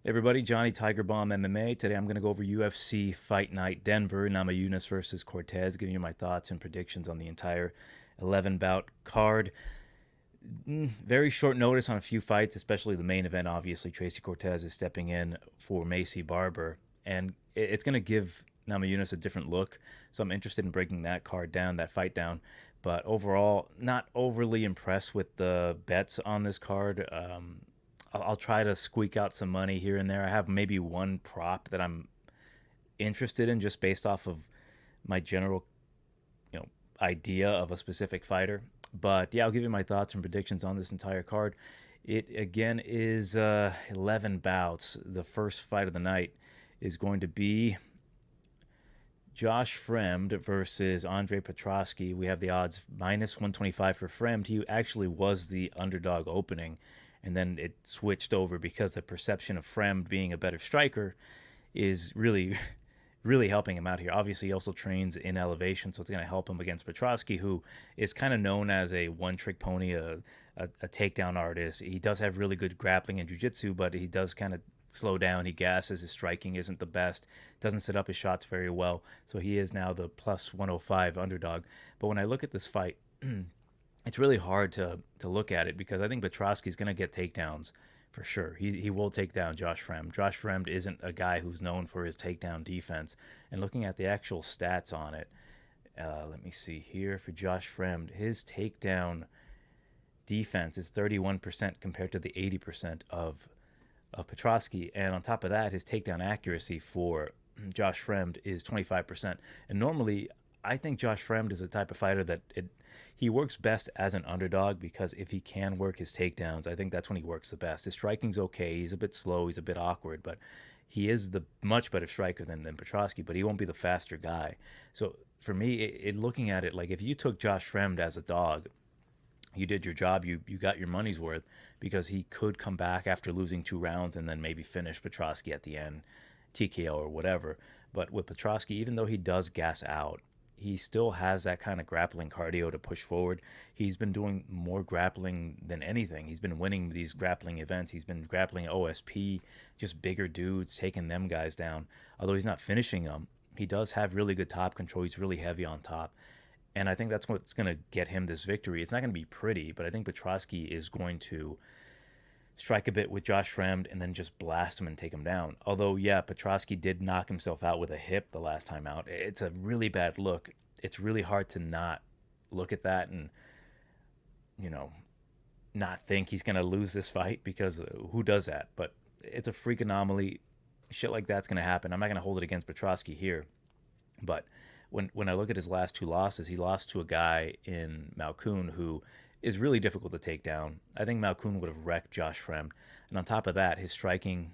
Everybody, Johnny TigerBomb MMA. Today I'm going to go over UFC Fight Night Denver, Namajunas versus Cortez, giving you my thoughts and predictions on the entire 11 bout card. Very short notice on a few fights, especially the main event. Obviously, Tracy Cortez is stepping in for Macy Barber, and it's going to give Namajunas a different look. So I'm interested in breaking that card down, that fight down. But overall, not overly impressed with the bets on this card. I'll try to squeak out some money here and there. I have maybe one prop that I'm interested in just based off of my general, idea of a specific fighter. But yeah, I'll give you my thoughts and predictions on this entire card. It again is 11 bouts. The first fight of the night is going to be Josh Fremd versus Andre Petroski. We have the odds -125 for Fremd. He actually was the underdog opening, and then it switched over because the perception of Fremd being a better striker is really, really helping him out here. Obviously, he also trains in elevation, so it's going to help him against Petroski, who is kind of known as a one-trick pony, a takedown artist. He does have really good grappling and jiu-jitsu, but he does kind of slow down. He gasses. His striking isn't the best. Doesn't set up his shots very well. So he is now the +105 underdog. But when I look at this fight, it's really hard to look at it because I think Petroski's going to get takedowns for sure. He will take down Josh Fremd. Josh Fremd isn't a guy who's known for his takedown defense. And looking at the actual stats on it, let me see here for Josh Fremd. His takedown defense is 31% compared to the 80% of Petroski. And on top of that, his takedown accuracy for Josh Fremd is 25%. And normally, I think Josh Fremd is the type of fighter that he works best as an underdog because if he can work his takedowns, I think that's when he works the best. His striking's okay. He's a bit slow. He's a bit awkward, but he is the much better striker than Petroski, but he won't be the faster guy. So for me, looking at it, like if you took Josh Fremd as a dog, you did your job. You got your money's worth because he could come back after losing 2 rounds and then maybe finish Petroski at the end, TKO or whatever. But with Petroski, even though he does gas out, he still has that kind of grappling cardio to push forward. He's been doing more grappling than anything. He's been winning these grappling events. He's been grappling OSP, just bigger dudes, taking them guys down. Although he's not finishing them, he does have really good top control. He's really heavy on top. And I think that's what's going to get him this victory. It's not going to be pretty, but I think Petroski is going to strike a bit with Josh Fremd and then just blast him and take him down. Although, yeah, Petroski did knock himself out with a hip the last time out. It's a really bad look. It's really hard to not look at that and, not think he's going to lose this fight because who does that? But it's a freak anomaly. Shit like that's going to happen. I'm not going to hold it against Petroski here. But when I look at his last 2 losses, he lost to a guy in Malkoun who is really difficult to take down. I think Malkoun would have wrecked Josh Fremd. And on top of that, his striking,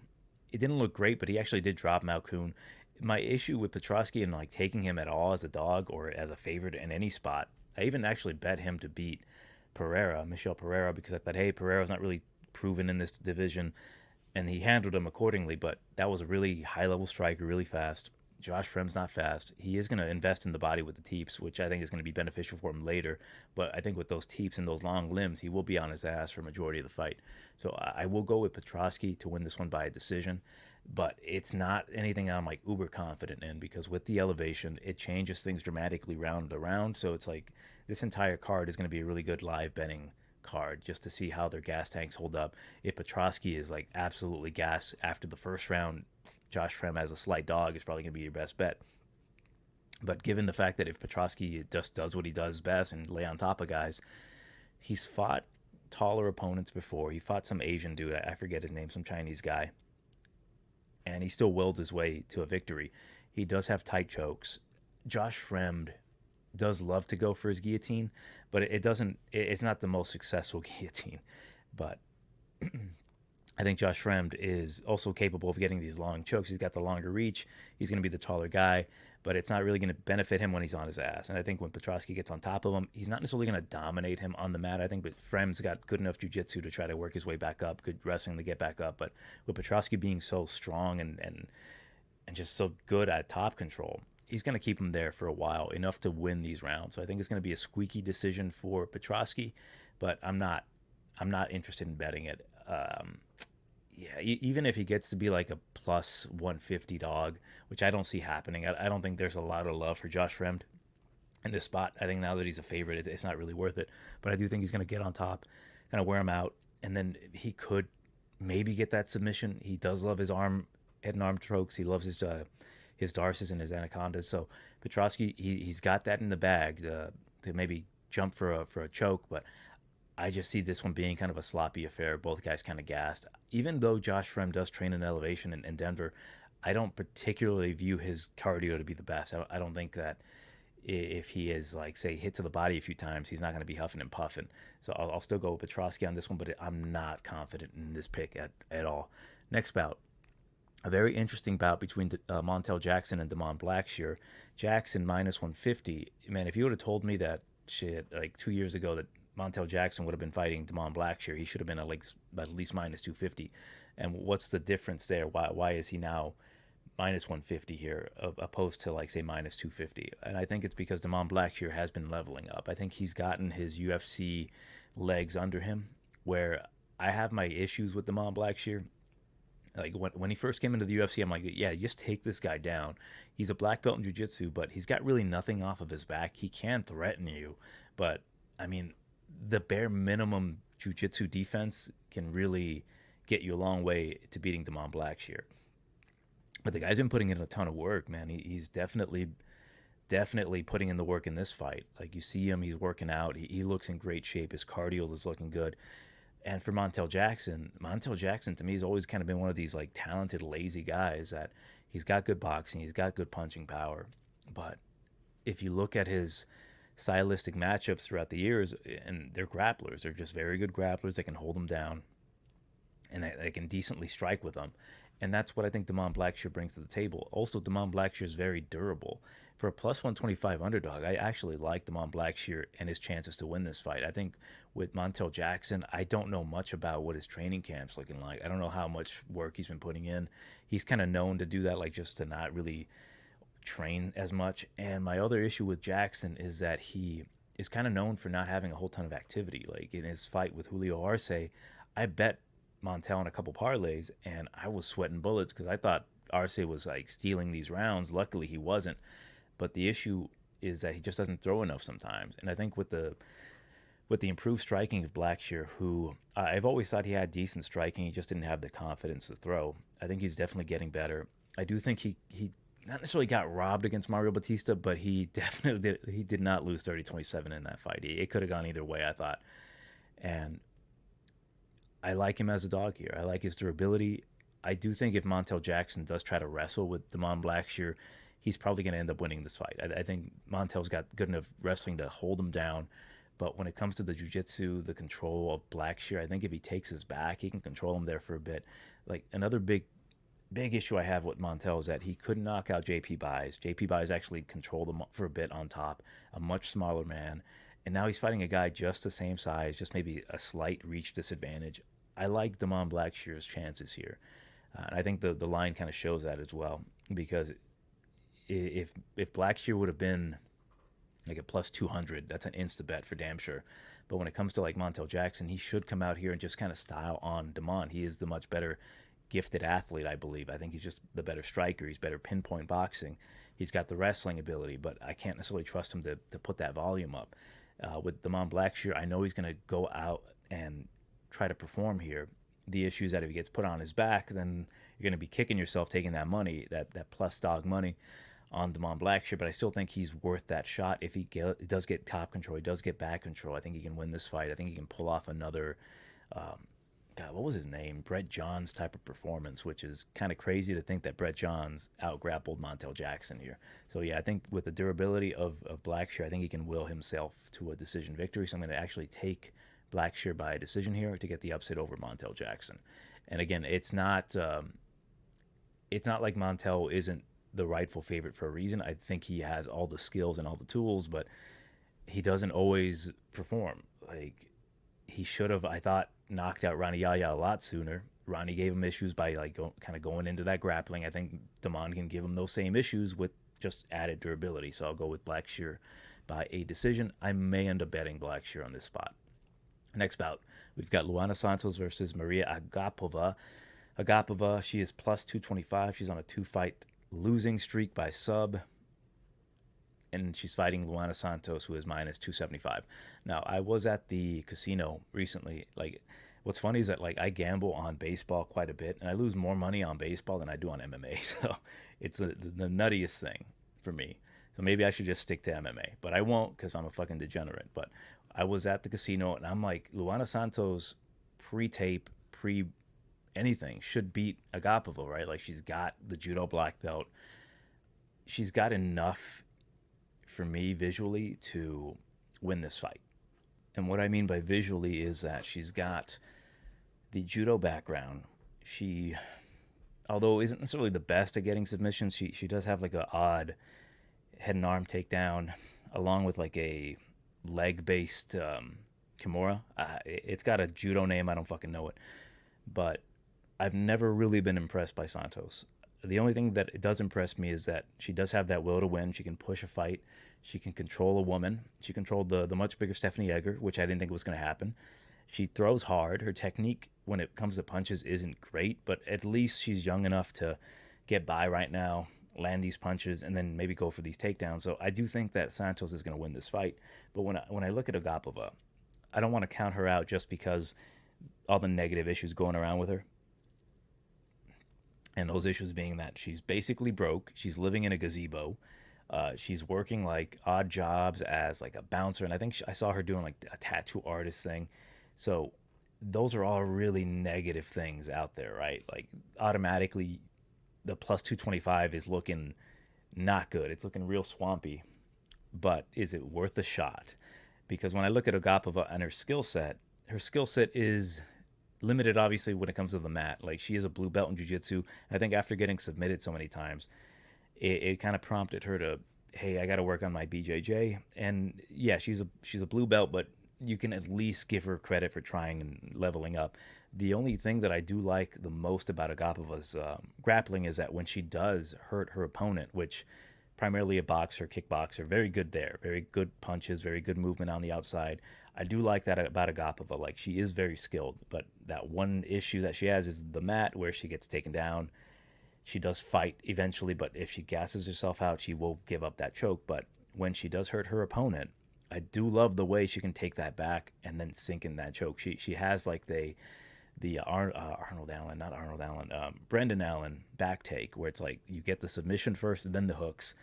it didn't look great, but he actually did drop Malkoun. My issue with Petroski and taking him at all as a dog or as a favorite in any spot, I even actually bet him to beat Michel Pereira, because I thought, hey, Pereira's not really proven in this division, and he handled him accordingly. But that was a really high-level striker, really fast. Josh Fremd's not fast. He is going to invest in the body with the teeps, which I think is going to be beneficial for him later. But I think with those teeps and those long limbs, he will be on his ass for a majority of the fight. So I will go with Petroski to win this one by a decision. But it's not anything I'm uber confident in because with the elevation, it changes things dramatically round to round. So it's like this entire card is going to be a really good live betting card just to see how their gas tanks hold up. If Petroski is absolutely gas after the first round, Josh Fremd as a slight dog is probably going to be your best bet. But given the fact that if Petroski just does what he does best and lay on top of guys, he's fought taller opponents before. He fought some Asian dude, I forget his name, some Chinese guy, and he still willed his way to a victory. He does have tight chokes. Josh Fremd does love to go for his guillotine, but it's not the most successful guillotine. But I think Josh Fremd is also capable of getting these long chokes. He's got the longer reach. He's going to be the taller guy, but it's not really going to benefit him when he's on his ass. And I think when Petroski gets on top of him, he's not necessarily going to dominate him on the mat. I think Fremd's got good enough jiu-jitsu to try to work his way back up, good wrestling to get back up. But with Petroski being so strong and just so good at top control, he's going to keep him there for a while, enough to win these rounds. So I think it's going to be a squeaky decision for Petroski, but I'm not interested in betting it. yeah, even if he gets to be like a plus 150 dog, which I don't see happening, I don't think there's a lot of love for Josh Fremd in this spot. I think now that he's a favorite, it's not really worth it. But I do think he's going to get on top, kind of wear him out, and then he could maybe get that submission. He does love his head and arm strokes. He loves his Darces and his Anacondas. So Petroski, he's got that in the bag to maybe jump for a choke, but I just see this one being kind of a sloppy affair. Both guys kind of gassed. Even though Josh Fremd does train in elevation in Denver, I don't particularly view his cardio to be the best. I don't think that if he is like say hit to the body a few times, he's not going to be huffing and puffing. So I'll still go with Petroski on this one, but I'm not confident in this pick at all. Next bout, a very interesting bout between Montel Jackson and Damon Blacksheer. Jackson minus 150. Man, if you would have told me that shit like 2 years ago that Montel Jackson would have been fighting Damon Blacksheer, he should have been at least minus 250. And what's the difference there? Why is he now minus 150 here opposed to like say minus 250? And I think it's because Damon Blacksheer has been leveling up. I think he's gotten his UFC legs under him, where I have my issues with Damon Blacksheer. Like when he first came into the UFC, I'm like, yeah, just take this guy down. He's a black belt in jiu-jitsu, but he's got really nothing off of his back. He can threaten you, but I mean, the bare minimum jiu-jitsu defense can really get you a long way to beating Damon Blacksheer. But the guy's been putting in a ton of work, man. He's definitely putting in the work in this fight. Like you see him, he's working out. He looks in great shape. His cardio is looking good. And for Montel Jackson to me has always kind of been one of these like talented, lazy guys that he's got good boxing, he's got good punching power. But if you look at his stylistic matchups throughout the years, and they're grapplers, they're just very good grapplers that can hold them down and they can decently strike with them. And that's what I think Damon Blacksheer brings to the table. Also, Damon Blacksheer is very durable. For a plus 125 underdog, I actually like Damon Blacksheer and his chances to win this fight. I think with Montel Jackson, I don't know much about what his training camp's looking like. I don't know how much work he's been putting in. He's kind of known to do that, like just to not really train as much. And my other issue with Jackson is that he is kind of known for not having a whole ton of activity. Like in his fight with Julio Arce, I bet Montel in a couple parlays, and I was sweating bullets because I thought Arce was like stealing these rounds. Luckily, he wasn't. But the issue is that he just doesn't throw enough sometimes. And I think with the improved striking of Blacksheer, who I've always thought he had decent striking, he just didn't have the confidence to throw. I think he's definitely getting better. I do think he not necessarily got robbed against Mario Batista, but he did not lose 30-27 in that fight. It could have gone either way, I thought. And I like him as a dog here. I like his durability. I do think if Montel Jackson does try to wrestle with Damon Blacksheer, he's probably going to end up winning this fight. I think Montel's got good enough wrestling to hold him down. But when it comes to the jiu-jitsu, the control of Blacksheer, I think if he takes his back, he can control him there for a bit. Like another big issue I have with Montel is that he couldn't knock out JP Buys. JP Buys actually controlled him for a bit on top, a much smaller man. And now he's fighting a guy just the same size, just maybe a slight reach disadvantage. I like Damon Blacksheer's chances here. And I think the line kind of shows that as well, because if Blacksheer would have been like a plus 200, that's an insta bet for damn sure. But when it comes to like Montel Jackson, he should come out here and just kind of style on Damon. He is the much better gifted athlete, I believe. I think he's just the better striker. He's better pinpoint boxing. He's got the wrestling ability, but I can't necessarily trust him to put that volume up. With Damon Blacksheer, I know he's going to go out and try to perform here. The issue is that if he gets put on his back, then you're going to be kicking yourself taking that money, that plus dog money on Damon Blacksheer. But I still think he's worth that shot if he does get top control, he does get back control. I think he can win this fight. I think he can pull off another, God, what was his name? Brett Johns type of performance, which is kind of crazy to think that Brett Johns out-grappled Montel Jackson here. So, yeah, I think with the durability of Blacksheer, I think he can will himself to a decision victory. So I'm going to actually take Blacksheer by a decision here to get the upset over Montel Jackson. And again, it's not like Montel isn't the rightful favorite for a reason. I think he has all the skills and all the tools, but he doesn't always perform. Like he should have, I thought, knocked out Ronnie Yaya a lot sooner. Ronnie gave him issues by like kind of going into that grappling. I think Damon can give him those same issues with just added durability. So I'll go with Blacksheer by a decision. I may end up betting Blacksheer on this spot. Next bout, we've got Luana Santos versus Maria Agapova. Agapova, she is plus 225. She's on a 2-fight losing streak by sub. And she's fighting Luana Santos, who is minus 275. Now, I was at the casino recently. Like, what's funny is that, like, I gamble on baseball quite a bit, and I lose more money on baseball than I do on MMA. So it's the nuttiest thing for me. So maybe I should just stick to MMA. But I won't because I'm a fucking degenerate. But I was at the casino, and I'm like, Luana Santos pre-tape, pre-anything, should beat Agapova, right? Like, she's got the judo black belt. She's got enough for me visually to win this fight. And what I mean by visually is that she's got the judo background. She, although isn't necessarily the best at getting submissions, she does have like an odd head and arm takedown along with like a leg-based kimura. It's got a judo name. I don't fucking know it. But I've never really been impressed by Santos. The only thing that it does impress me is that she does have that will to win. She can push a fight. She can control a woman. She controlled the much bigger Stephanie Egger, which I didn't think was going to happen. She throws hard. Her technique when it comes to punches isn't great, but at least she's young enough to get by right now, land these punches, and then maybe go for these takedowns. So I do think that Santos is going to win this fight. But when I look at Agapova, I don't want to count her out just because all the negative issues going around with her. And those issues being that she's basically broke. She's living in a gazebo. She's working like odd jobs as like a bouncer. And I think I saw her doing like a tattoo artist thing. So those are all really negative things out there, right? Like automatically the plus 225 is looking not good. It's looking real swampy. But is it worth a shot? Because when I look at Agapova and her skill set is limited, obviously, when it comes to the mat. Like, she is a blue belt in jiu-jitsu. I think after getting submitted so many times, it kind of prompted her to, hey, I got to work on my BJJ. And yeah, she's a blue belt, but you can at least give her credit for trying and leveling up. The only thing that I do like the most about Agapova's grappling is that when she does hurt her opponent, which primarily a boxer, kickboxer, very good there, very good punches, very good movement on the outside. I do like that about Agapova. Like, she is very skilled, but that one issue that she has is the mat where she gets taken down. She does fight eventually, but if she gasses herself out, she will give up that choke. But when she does hurt her opponent, I do love the way she can take that back and then sink in that choke. She has like Brendan Allen back take, where it's like you get the submission first and then the hooks.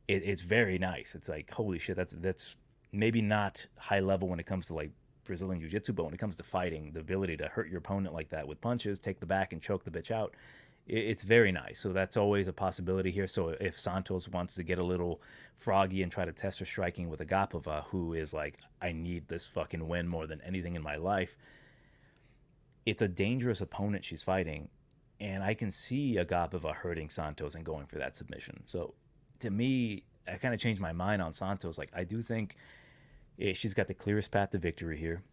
It's very nice. It's like, holy shit, that's maybe not high level when it comes to like Brazilian Jiu-Jitsu, but when it comes to fighting, the ability to hurt your opponent like that with punches, take the back and choke the bitch out, it's very nice. So that's always a possibility here. So if Santos wants to get a little froggy and try to test her striking with Agapova, who is like, I need this fucking win more than anything in my life, it's a dangerous opponent she's fighting, and I can see Agapova hurting Santos and going for that submission. So to me, I kind of changed my mind on Santos. Like, I do think she's got the clearest path to victory here.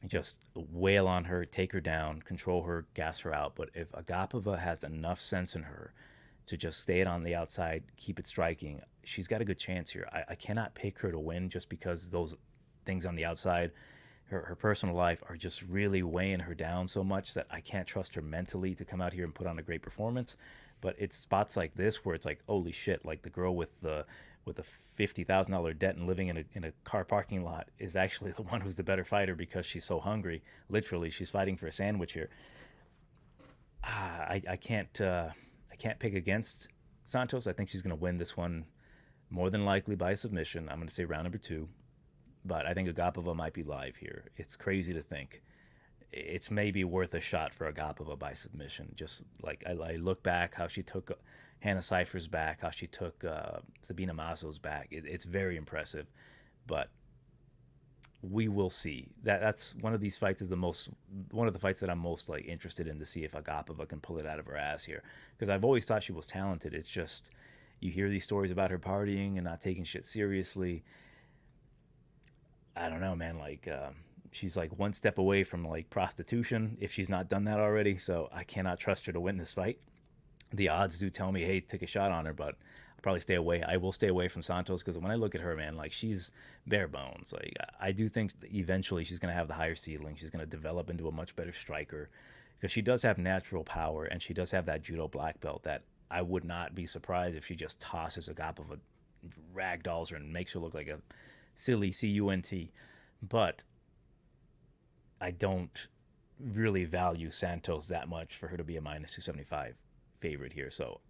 Just wail on her, take her down, control her, gas her out. But if Agapova has enough sense in her to just stay it on the outside, keep it striking, she's got a good chance here. I cannot pick her to win just because those things on the outside, her personal life, are just really weighing her down so much that I can't trust her mentally to come out here and put on a great performance. But it's spots like this where it's like, holy shit, like the girl with a $50,000 debt and living in a car parking lot is actually the one who's the better fighter because she's so hungry. Literally, she's fighting for a sandwich here. I can't pick against Santos. I think she's going to win this one more than likely by submission. I'm going to say round number 2. But I think Agapova might be live here. It's crazy to think. It's maybe worth a shot for Agapova by submission. Just like I look back how she took Hannah Cypher's back, how she took Sabina Masso's back. It's very impressive. But we will see. That's one of these fights is one of the fights that I'm most like interested in to see if Agapova can pull it out of her ass here. Because I've always thought she was talented. It's just you hear these stories about her partying and not taking shit seriously. I don't know, man. Like, she's like one step away from like prostitution if she's not done that already. So I cannot trust her to win this fight. The odds do tell me, hey, take a shot on her, but I'll probably stay away. I will stay away from Santos because when I look at her, man, like she's bare bones. Like I do think eventually she's going to have the higher ceiling. She's going to develop into a much better striker. because she does have natural power and she does have that judo black belt that I would not be surprised if she just tosses Agapova, ragdolls her, and makes her look like a silly cunt. But I don't really value Santos that much for her to be a minus 275 favorite here. So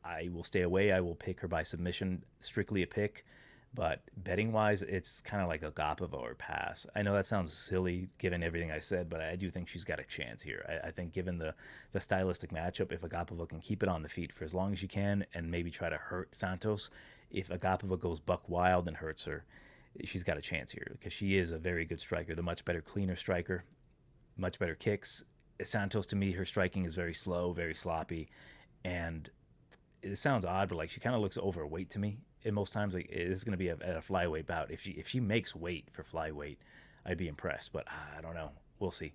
I will stay away. I will pick her by submission, strictly a pick. But betting wise, it's kind of like a Agapova or pass. I know that sounds silly given everything I said, but I do think she's got a chance here. I think given the stylistic matchup, if Agapova can keep it on the feet for as long as she can and maybe try to hurt Santos, if Agapova goes buck wild and hurts her, she's got a chance here because she is a very good striker, the much better, cleaner striker, much better kicks. Santos, to me, her striking is very slow, very sloppy, and it sounds odd, but like she kind of looks overweight to me. And most times, like this is going to be at a flyweight bout. If she makes weight for flyweight, I'd be impressed. But I don't know. We'll see.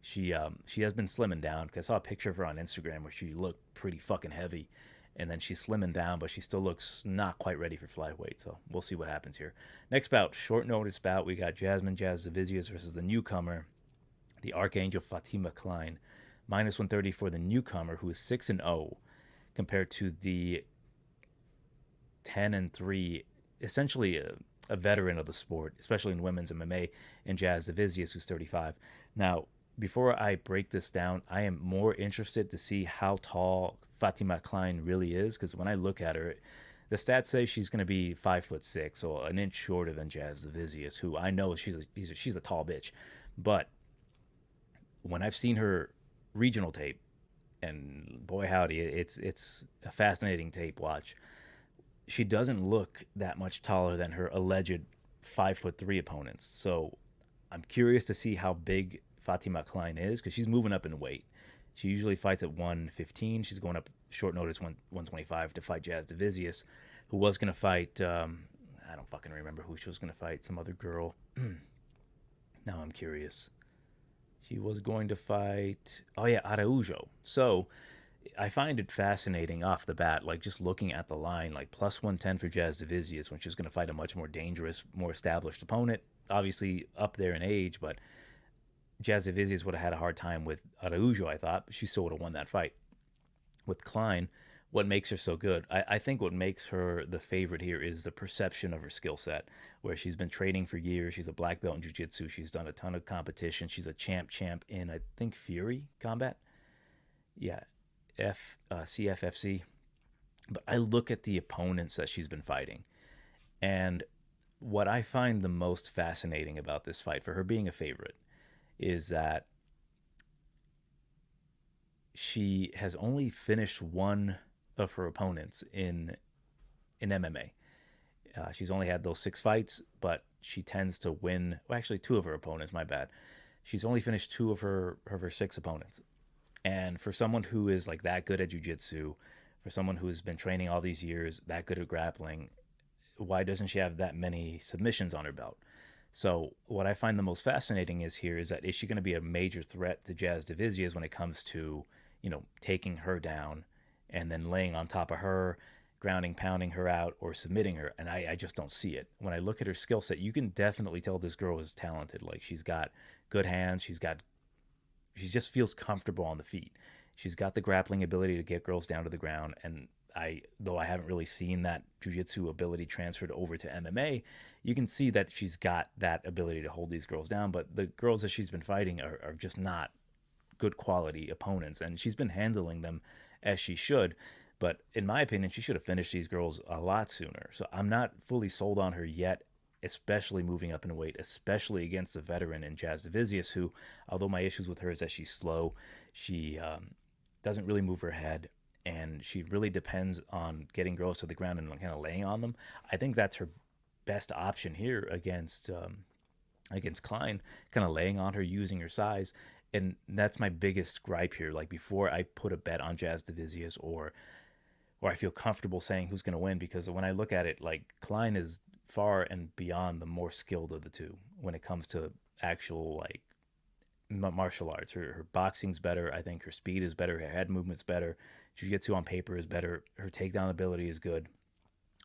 She has been slimming down because I saw a picture of her on Instagram where she looked pretty fucking heavy, and then she's slimming down, but she still looks not quite ready for flyweight. So we'll see what happens here. Next bout, short notice bout. We got Jasudavicius versus the newcomer, the Archangel Fatima Kline, minus 130 for the newcomer who is 6-0, compared to the 10-3, essentially a veteran of the sport, especially in women's MMA, and Jasudavicius, who's 35. Now, before I break this down, I am more interested to see how tall Fatima Kline really is, because when I look at her, the stats say she's going to be 5'6", so an inch shorter than Jasudavicius, who I know she's a tall bitch. But when I've seen her regional tape, and boy howdy, it's a fascinating tape watch. She doesn't look that much taller than her alleged 5'3" opponents. So I'm curious to see how big Fatima Kline is, because she's moving up in weight. She usually fights at 115. She's going up short notice 125 to fight Jasudavicius, who was going to fight, I don't fucking remember who she was going to fight, some other girl. Now I'm curious. She was going to fight, Araujo. So I find it fascinating off the bat, like just looking at the line, like plus 110 for Jasudavicius when she was going to fight a much more dangerous, more established opponent, obviously up there in age, but Jasudavicius would have had a hard time with Araujo, I thought, but she still would have won that fight. With Kline, what makes her so good? I think what makes her the favorite here is the perception of her skill set, where she's been training for years. She's a black belt in jiu-jitsu. She's done a ton of competition. She's a champ in, I think, Fury combat. Yeah, CFFC. But I look at the opponents that she's been fighting, and what I find the most fascinating about this fight, for her being a favorite, is that she has only finished one of her opponents in MMA. She's only had those 6 fights, but she tends to win. Well, actually, 2 of her opponents. My bad. She's only finished 2 of her 6 opponents. And for someone who is like that good at jiu-jitsu, for someone who's been training all these years, that good at grappling, why doesn't she have that many submissions on her belt? So what I find the most fascinating is she going to be a major threat to Jasudavicius when it comes to, taking her down and then laying on top of her, grounding, pounding her out, or submitting her? And I just don't see it. When I look at her skill set, you can definitely tell this girl is talented. Like, she's got good hands. She just feels comfortable on the feet. She's got the grappling ability to get girls down to the ground. And though I haven't really seen that jiu-jitsu ability transferred over to MMA, you can see that she's got that ability to hold these girls down. But the girls that she's been fighting are just not good quality opponents, and she's been handling them as she should. But in my opinion, she should have finished these girls a lot sooner. So I'm not fully sold on her yet, especially moving up in weight, especially against the veteran in Jasudavicius, who, although my issues with her is that she's slow, she doesn't really move her head, and she really depends on getting girls to the ground and kind of laying on them. I think that's her best option here against Kline, kind of laying on her, using her size. And that's my biggest gripe here. Like, before I put a bet on Jasudavicius or I feel comfortable saying who's going to win, because when I look at it, like, Kline is far and beyond the more skilled of the two when it comes to actual, like, martial arts. Her boxing's better. I think her speed is better. Her head movement's better. Jiu-jitsu on paper is better. Her takedown ability is good.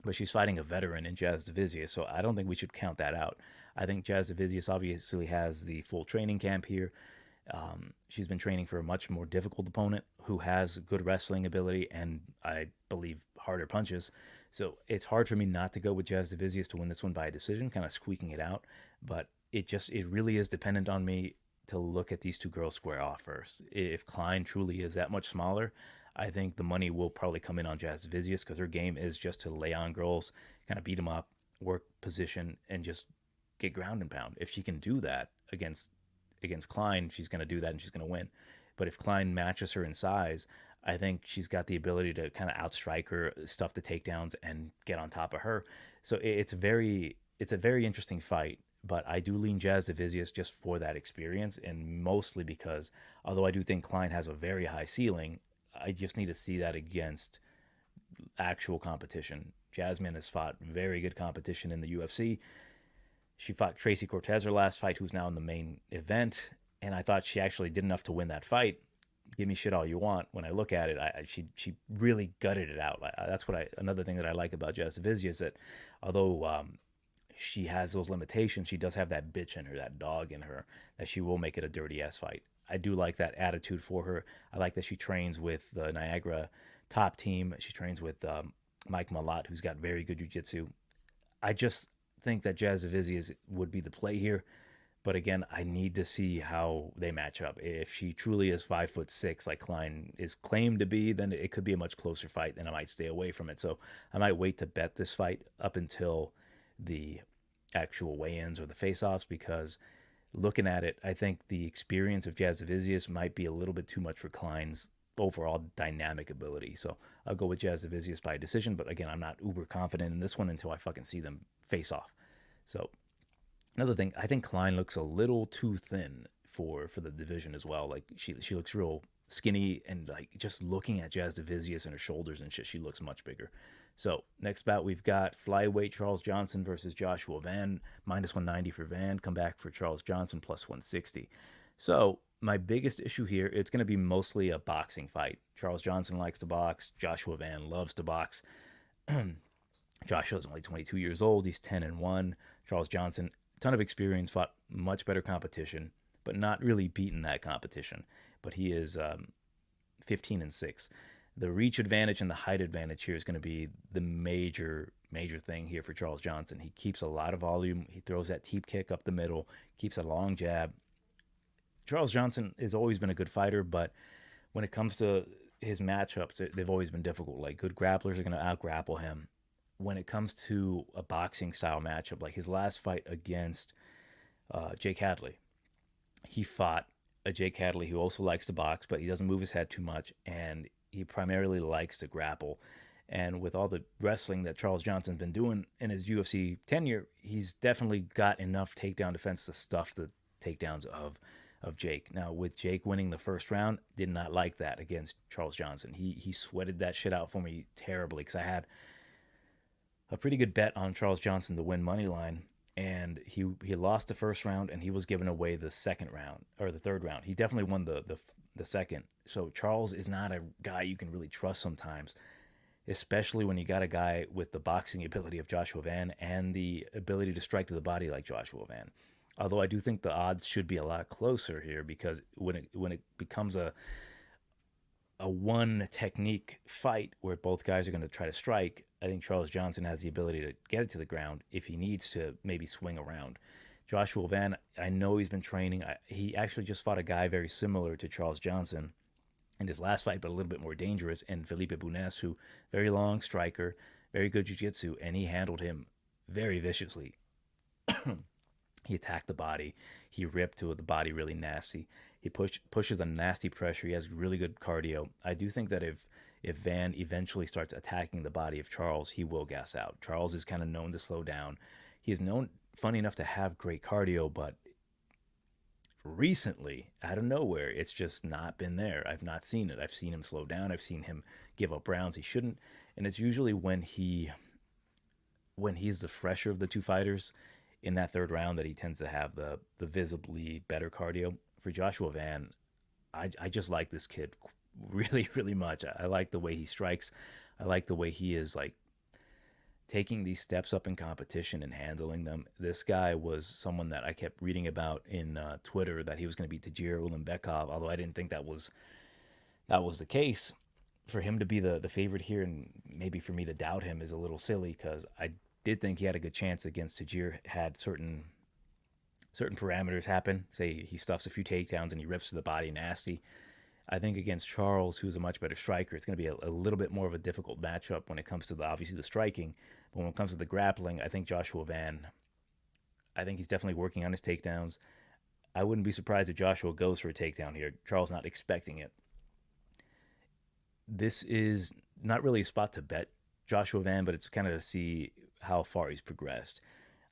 But she's fighting a veteran in Jasudavicius, so I don't think we should count that out. I think Jasudavicius obviously has the full training camp here. she's been training for a much more difficult opponent who has good wrestling ability and I believe harder punches. So it's hard for me not to go with Jasudavicius to win this one by a decision, kind of squeaking it out. But it really is dependent on me to look at these two girls square off first. If Kline truly is that much smaller, I think the money will probably come in on Jasudavicius because her game is just to lay on girls, kind of beat them up, work position, and just get ground and pound. If she can do that against Kline, she's going to do that and she's going to win. But if Kline matches her in size, I think she's got the ability to kind of outstrike her, stuff the takedowns, and get on top of her. So it's a very interesting fight. But I do lean Jasudavicius just for that experience, and mostly because although I do think Kline has a very high ceiling, I just need to see that against actual competition. Jasmine has fought very good competition in the UFC. She fought Tracy Cortez her last fight, who's now in the main event, and I thought she actually did enough to win that fight. Give me shit all you want. When I look at it, she really gutted it out. That's another thing that I like about Jasudavicius is that although she has those limitations, she does have that bitch in her, that dog in her, that she will make it a dirty ass fight. I do like that attitude for her. I like that she trains with the Niagara top team. She trains with Mike Malott, who's got very good jiu-jitsu. I just think that Jasudavicius would be the play here. But again, I need to see how they match up. If she truly is 5'6", like Kline is claimed to be, then it could be a much closer fight, and I might stay away from it. So I might wait to bet this fight up until the actual weigh-ins or the face-offs, because looking at it, I think the experience of Jasudavicius might be a little bit too much for Kline's overall dynamic ability. So I'll go with Jasudavicius by decision, but again, I'm not uber confident in this one until I fucking see them face off. So another thing, I think Kline looks a little too thin for the division as well. Like she looks real skinny, and like just looking at Jasudavicius and her shoulders and shit, she looks much bigger. So next bout, we've got flyweight Charles Johnson versus Joshua Van, -190 for Van, come back for Charles Johnson, +160. So my biggest issue here, it's going to be mostly a boxing fight. Charles Johnson likes to box. Joshua Van loves to box. Joshua's only 22 years old. He's 10-1. Charles Johnson, ton of experience, fought much better competition, but not really beaten that competition. But he is 15-6. The reach advantage and the height advantage here is going to be the major thing here for Charles Johnson. He keeps a lot of volume. He throws that teep kick up the middle, keeps a long jab. Charles Johnson has always been a good fighter, but when it comes to his matchups, they've always been difficult. Like, good grapplers are going to out-grapple him. When it comes to a boxing-style matchup, like his last fight against Jake Hadley, he fought a Jake Hadley who also likes to box, but he doesn't move his head too much, and he primarily likes to grapple. And with all the wrestling that Charles Johnson's been doing in his UFC tenure, he's definitely got enough takedown defense to stuff the takedowns of Jake. Now, with Jake winning the first round, did not like that against Charles Johnson. He sweated that shit out for me terribly, because I had a pretty good bet on Charles Johnson to win money line, and he lost the first round, and he was giving away the second round, or the third round. He definitely won the second. So Charles is not a guy you can really trust sometimes, especially when you got a guy with the boxing ability of Joshua Van and the ability to strike to the body like Joshua Van. Although I do think the odds should be a lot closer here, because when it becomes a one technique fight where both guys are going to try to strike, I think Charles Johnson has the ability to get it to the ground if he needs to maybe swing around. Joshua Van, I know he's been training. He actually just fought a guy very similar to Charles Johnson in his last fight, but a little bit more dangerous, and Felipe Bunes, who very long striker, very good jiu-jitsu, and he handled him very viciously. He attacked the body. He ripped to the body really nasty. He pushes a nasty pressure. He has really good cardio. I do think that if Van eventually starts attacking the body of Charles, he will gas out. Charles is kind of known to slow down. He is known, funny enough, to have great cardio, but recently, out of nowhere, it's just not been there. I've not seen it. I've seen him slow down. I've seen him give up rounds he shouldn't. And it's usually when he's the fresher of the two fighters in that third round that he tends to have the visibly better cardio. For Joshua Van, I just like this kid really, really much. I like the way he strikes. I like the way he is, like, taking these steps up in competition and handling them. This guy was someone that I kept reading about in Twitter that he was going to beat Tagir Ulanbekov, although I didn't think that was the case. For him to be the favorite here, and maybe for me to doubt him, is a little silly because I did think he had a good chance against Tagir. Had certain parameters happen. Say he stuffs a few takedowns and he rips to the body nasty. I think against Charles, who's a much better striker, it's going to be a little bit more of a difficult matchup when it comes to obviously the striking. But when it comes to the grappling, I think Joshua Van, I think he's definitely working on his takedowns. I wouldn't be surprised if Joshua goes for a takedown here. Charles not expecting it. This is not really a spot to bet Joshua Van, but it's kind of to see how far he's progressed.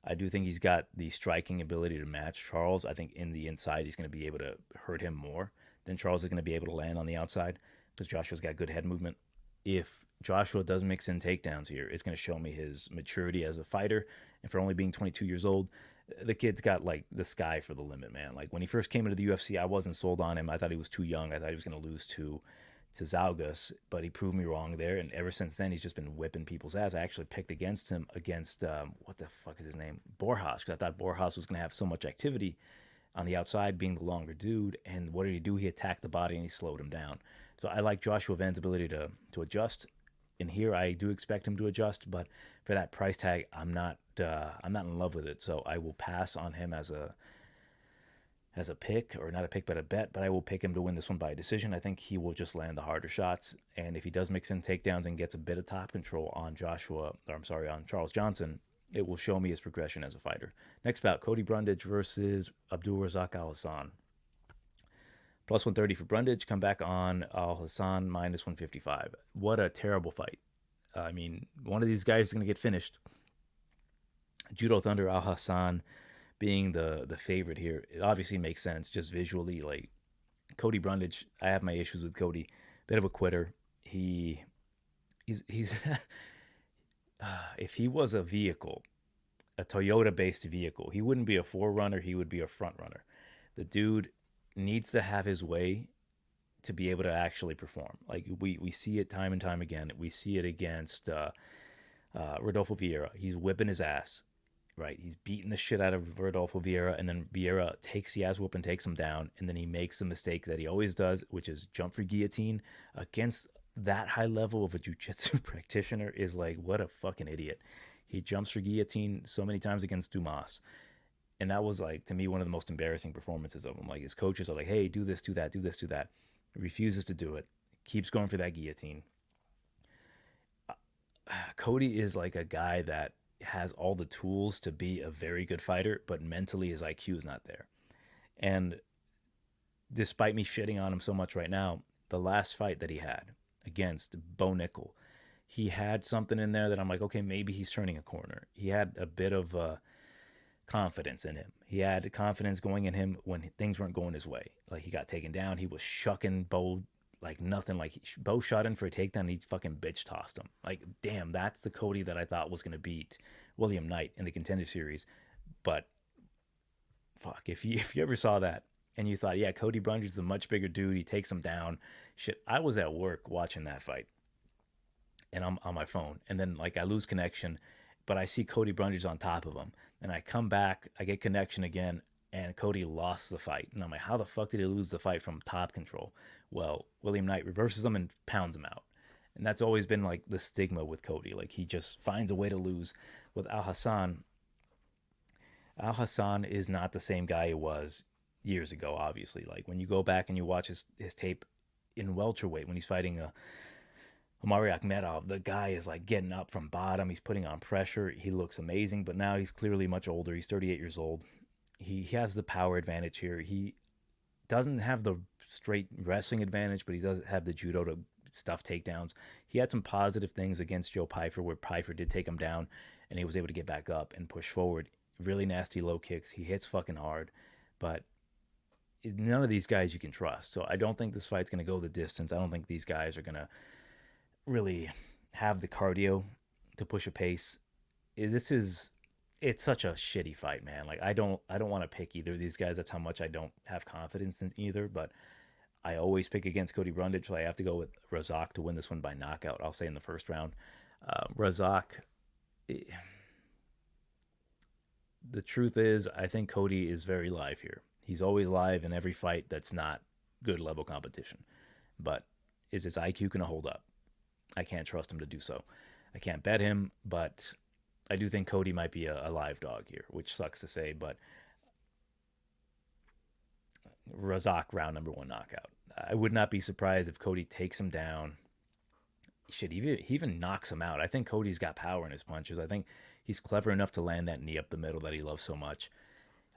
I do think he's got the striking ability to match Charles. I think in the inside, he's going to be able to hurt him more than Charles is going to be able to land on the outside because Joshua's got good head movement. If Joshua does mix in takedowns here, it's going to show me his maturity as a fighter. And for only being 22 years old, the kid's got like the sky for the limit, man. Like when he first came into the UFC, I wasn't sold on him. I thought he was too young. I thought he was going to lose to Zalgas, but he proved me wrong there. And ever since then, he's just been whipping people's ass. I actually picked against him against, what the fuck is his name? Borjas, because I thought Borjas was going to have so much activity on the outside, being the longer dude. And what did he do? He attacked the body and he slowed him down. So I like Joshua Van's ability to adjust. And here I do expect him to adjust, but for that price tag, I'm not in love with it. So I will pass on him as a pick, or not a pick, but a bet, but I will pick him to win this one by decision. I think he will just land the harder shots. And if he does mix in takedowns and gets a bit of top control on on Charles Johnson, it will show me his progression as a fighter. Next bout, Cody Brundage versus Abdulrazak Alhassan. Plus 130 for Brundage, come back on Alhassan minus 155. What a terrible fight. I mean, one of these guys is going to get finished. Judo Thunder Alhassan being the favorite here, it obviously makes sense just visually. Like Cody Brundage, I have my issues with Cody. Bit of a quitter. He's if he was a vehicle, a Toyota-based vehicle, he wouldn't be a forerunner. He would be a front runner. The dude needs to have his way to be able to actually perform. Like we see it time and time again. We see it against Rodolfo Vieira. He's whipping his ass. Right, he's beating the shit out of Rodolfo Vieira, and then Vieira takes the ass whoop and takes him down, and then he makes the mistake that he always does, which is jump for guillotine against that high level of a jiu-jitsu practitioner. Is like, what a fucking idiot. He jumps for guillotine so many times against Dumas, and that was like, to me, one of the most embarrassing performances of him. Like his coaches are like, hey, do this, do that, do this, do that. He refuses to do it, keeps going for that guillotine. Cody is like a guy that has all the tools to be a very good fighter, but mentally his IQ is not there. And despite me shitting on him so much right now, the last fight that he had against Bo Nickel, he had something in there that I'm like, okay, maybe he's turning a corner. He had a bit of confidence in him. He had confidence going in him when things weren't going his way. Like he got taken down, he was shucking Bo like nothing. Like Bo shot in for a takedown, and he fucking bitch tossed him. Like, damn, that's the Cody that I thought was going to beat William Knight in the Contender Series. But fuck, if you ever saw that and you thought, yeah, Cody Brundage is a much bigger dude, he takes him down. Shit, I was at work watching that fight, and I'm on my phone, and then like I lose connection, but I see Cody Brundage on top of him, and I come back, I get connection again, and Cody lost the fight. And I'm like, how the fuck did he lose the fight from top control? Well, William Knight reverses him and pounds him out. And that's always been like the stigma with Cody. Like he just finds a way to lose. With Alhassan is not the same guy he was years ago, obviously. Like when you go back and you watch his tape in welterweight when he's fighting Omari Akhmedov, the guy is like getting up from bottom. He's putting on pressure. He looks amazing, but now he's clearly much older. He's 38 years old. He has the power advantage here. He doesn't have the straight wrestling advantage, but he does have the judo to stuff takedowns. He had some positive things against Joe Pyfer, where Pyfer did take him down, and he was able to get back up and push forward. Really nasty low kicks. He hits fucking hard, but none of these guys you can trust. So I don't think this fight's going to go the distance. I don't think these guys are going to really have the cardio to push a pace. It's such a shitty fight, man. Like I don't want to pick either of these guys. That's how much I don't have confidence in either. But I always pick against Cody Brundage, so I have to go with Razak to win this one by knockout. I'll say in the first round. Razak, it, the truth is, I think Cody is very live here. He's always live in every fight that's not good level competition. But is his IQ going to hold up? I can't trust him to do so. I can't bet him, but I do think Cody might be a live dog here, which sucks to say, but Razak round number one knockout. I would not be surprised if Cody takes him down. Shit, he even knocks him out. I think Cody's got power in his punches. I think he's clever enough to land that knee up the middle that he loves so much.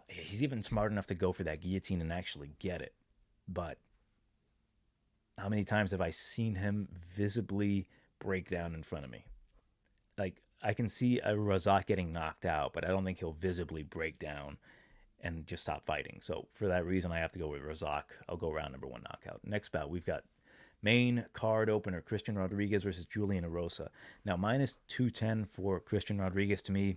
He's even smart enough to go for that guillotine and actually get it. But how many times have I seen him visibly break down in front of me? Like, I can see a Razak getting knocked out, but I don't think he'll visibly break down and just stop fighting. So for that reason, I have to go with Razak. I'll go round number one knockout. Next bout, we've got main card opener, Christian Rodriguez versus Julian Erosa. Now, minus 210 for Christian Rodriguez, to me,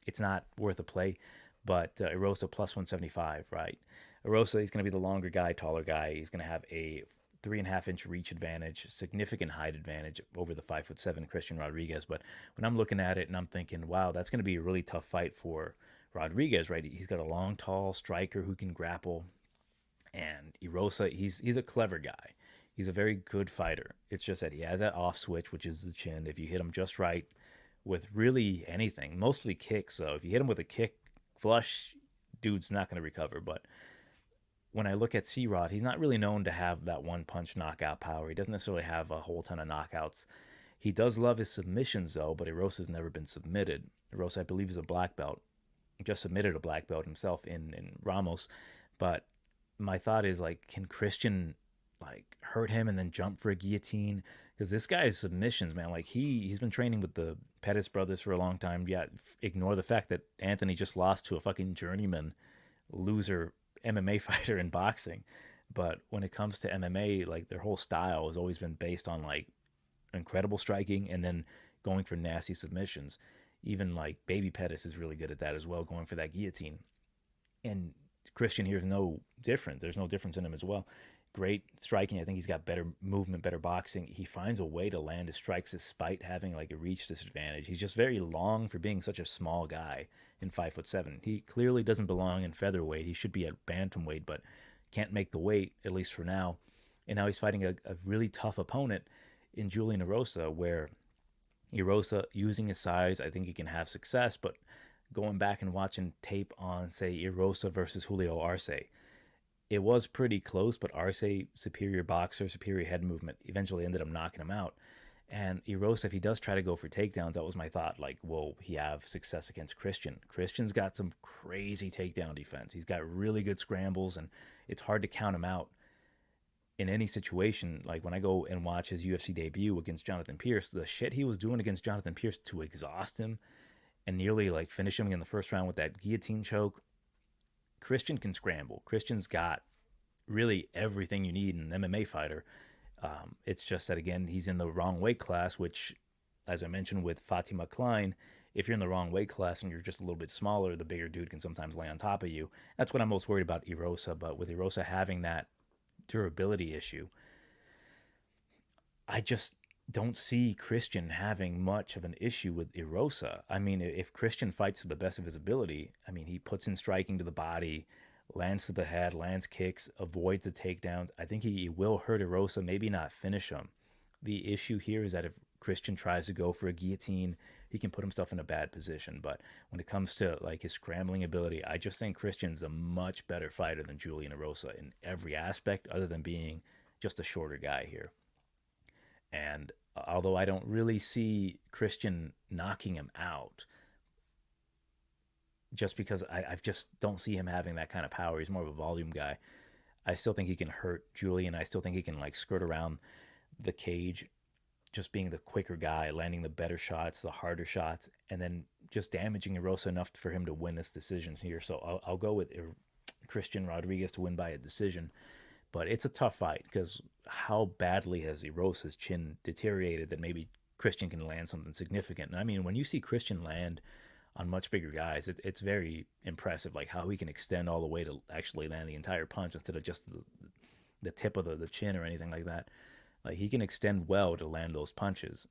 it's not worth a play, but Erosa plus 175, right? Erosa, he's going to be the longer guy, taller guy. He's going to have a 3.5-inch reach advantage, significant height advantage over the 5'7" Christian Rodriguez. But when I'm looking at it and I'm thinking, wow, that's going to be a really tough fight for Rodriguez, right? He's got a long, tall striker who can grapple. And Erosa, he's a clever guy. He's a very good fighter. It's just that he has that off switch, which is the chin. If you hit him just right with really anything, mostly kicks. So if you hit him with a kick flush, dude's not going to recover. But when I look at C-Rod, he's not really known to have that one-punch knockout power. He doesn't necessarily have a whole ton of knockouts. He does love his submissions, though, but Erosa's never been submitted. Erosa, I believe, is a black belt. He just submitted a black belt himself in Ramos. But my thought is, like, can Christian hurt him and then jump for a guillotine? Because this guy's submissions, man, like he's been training with the Pettis brothers for a long time. Yeah, ignore the fact that Anthony just lost to a fucking journeyman loser MMA fighter in boxing. But when it comes to MMA, like their whole style has always been based on like incredible striking and then going for nasty submissions. Even like Baby Pettis is really good at that as well, going for that guillotine. And Christian here is no different. There's no difference in him as well. Great striking. I think he's got better movement, better boxing. He finds a way to land his strikes despite having like a reach disadvantage. He's just very long for being such a small guy in 5'7". He clearly doesn't belong in featherweight. He should be at bantamweight, but can't make the weight, at least for now. And now he's fighting a really tough opponent in Julian Erosa, where Erosa, using his size, I think he can have success, but going back and watching tape on, say, Erosa versus Julio Arce, it was pretty close, but Arce, superior boxer, superior head movement, eventually ended up knocking him out. And Erosa, if he does try to go for takedowns, that was my thought. Like, will he have success against Christian? Christian's got some crazy takedown defense. He's got really good scrambles, and it's hard to count him out in any situation. Like, when I go and watch his UFC debut against Jonathan Pierce, the shit he was doing against Jonathan Pierce to exhaust him and nearly, like, finish him in the first round with that guillotine choke. Christian can scramble. Christian's got really everything you need in an MMA fighter. It's just that, again, he's in the wrong weight class, which, as I mentioned with Fatima Kline, if you're in the wrong weight class and you're just a little bit smaller, the bigger dude can sometimes lay on top of you. That's what I'm most worried about Erosa. But with Erosa having that durability issue, I just don't see Christian having much of an issue with Erosa. I mean, if Christian fights to the best of his ability, I mean, he puts in striking to the body, lands to the head, lands kicks, avoids the takedowns. I think he will hurt Erosa, maybe not finish him. The issue here is that if Christian tries to go for a guillotine, he can put himself in a bad position. But when it comes to like his scrambling ability, I just think Christian's a much better fighter than Julian Erosa in every aspect, other than being just a shorter guy here. And although I don't really see Christian knocking him out, just because I just don't see him having that kind of power. He's more of a volume guy. I still think he can hurt Julian. I still think he can like skirt around the cage, just being the quicker guy, landing the better shots, the harder shots, and then just damaging Erosa enough for him to win his decisions here. So I'll go with Christian Rodriguez to win by a decision. But it's a tough fight because how badly has Erosa's chin deteriorated that maybe Christian can land something significant. And I mean, when you see Christian land on much bigger guys, it's very impressive, like how he can extend all the way to actually land the entire punch instead of just the tip of the chin or anything like that. Like, he can extend well to land those punches.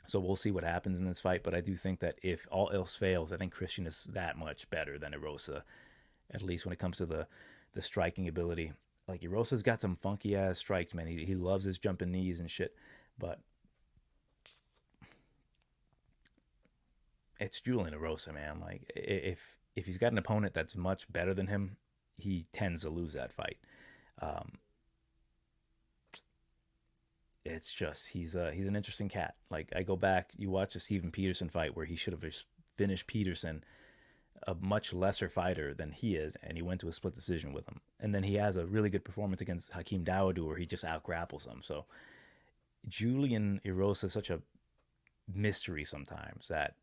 So we'll see what happens in this fight. But I do think that if all else fails, I think Christian is that much better than Erosa, at least when it comes to the striking ability. Like Erosa's got some funky ass strikes, man. He loves his jumping knees and shit. But it's Julian Erosa, man. Like if he's got an opponent that's much better than him, he tends to lose that fight. Um, it's just he's an interesting cat. Like I go back, you watch the Steven Peterson fight where he should have just finished Peterson, a much lesser fighter than he is, and he went to a split decision with him. And then he has a really good performance against Hakeem Dawodu where he just out grapples him. So Julian Erosa is such a mystery sometimes that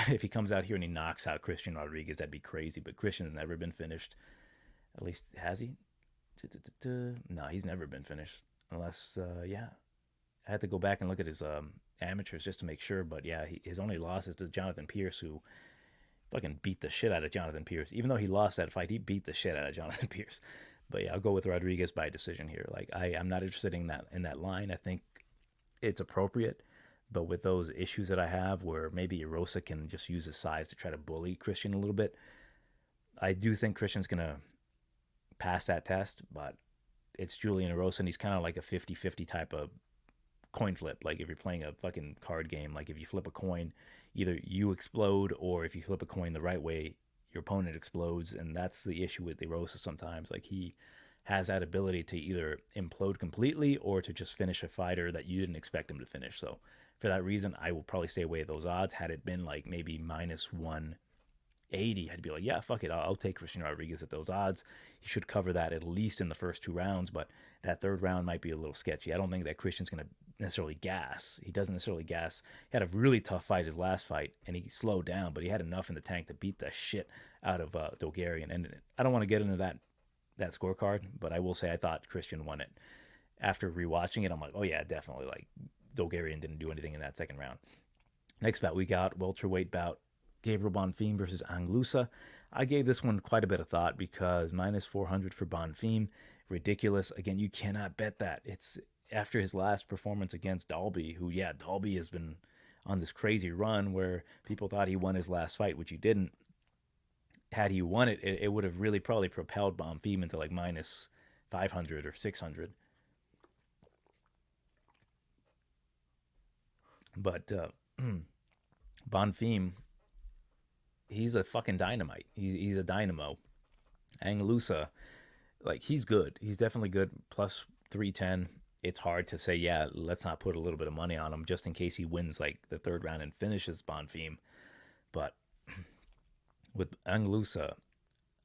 if he comes out here and he knocks out Christian Rodriguez, that'd be crazy. But Christian's never been finished. At least has he? No, he's never been finished. Unless, yeah, I had to go back and look at his amateurs just to make sure. But yeah, his only loss is to Jonathan Pierce, who fucking beat the shit out of Jonathan Pierce. Even though he lost that fight, he beat the shit out of Jonathan Pierce. But yeah, I'll go with Rodriguez by decision here. Like I'm not interested in that line. I think it's appropriate, but with those issues that I have, where maybe Erosa can just use his size to try to bully Christian a little bit, I do think Christian's gonna pass that test. But it's Julian Erosa, and he's kind of like a 50-50 type of coin flip. Like if you're playing a fucking card game, like if you flip a coin, either you explode, or if you flip a coin the right way, your opponent explodes. And that's the issue with Erosa sometimes. Like he has that ability to either implode completely or to just finish a fighter that you didn't expect him to finish. So for that reason, I will probably stay away at those odds. Had it been like maybe minus 180, I'd be like, yeah, fuck it, I'll take Christian Rodriguez at those odds. He should cover that at least in the first 2 rounds, but that third round might be a little sketchy. I don't think that Christian's going to necessarily gas. He doesn't necessarily gas. He had a really tough fight his last fight, and he slowed down, but he had enough in the tank to beat the shit out of Dogarian. And I don't want to get into that scorecard, but I will say I thought Christian won it. After rewatching it, I'm like, oh yeah, definitely. Like Dogarian didn't do anything in that second round. Next bout we got welterweight bout Gabriel Bonfim versus Loosa. I gave this one quite a bit of thought because minus 400 for Bonfim, ridiculous. Again, you cannot bet that. It's after his last performance against Dalby, who, yeah, Dalby has been on this crazy run where people thought he won his last fight, which he didn't. Had he won it, it would have really probably propelled Bonfim into like minus 500 or 600. But Bonfim, he's a fucking dynamite. He's a dynamo. Loosa, like he's good. He's definitely good. Plus 310. It's hard to say, yeah, let's not put a little bit of money on him just in case he wins like the third round and finishes Bonfim. But with Loosa,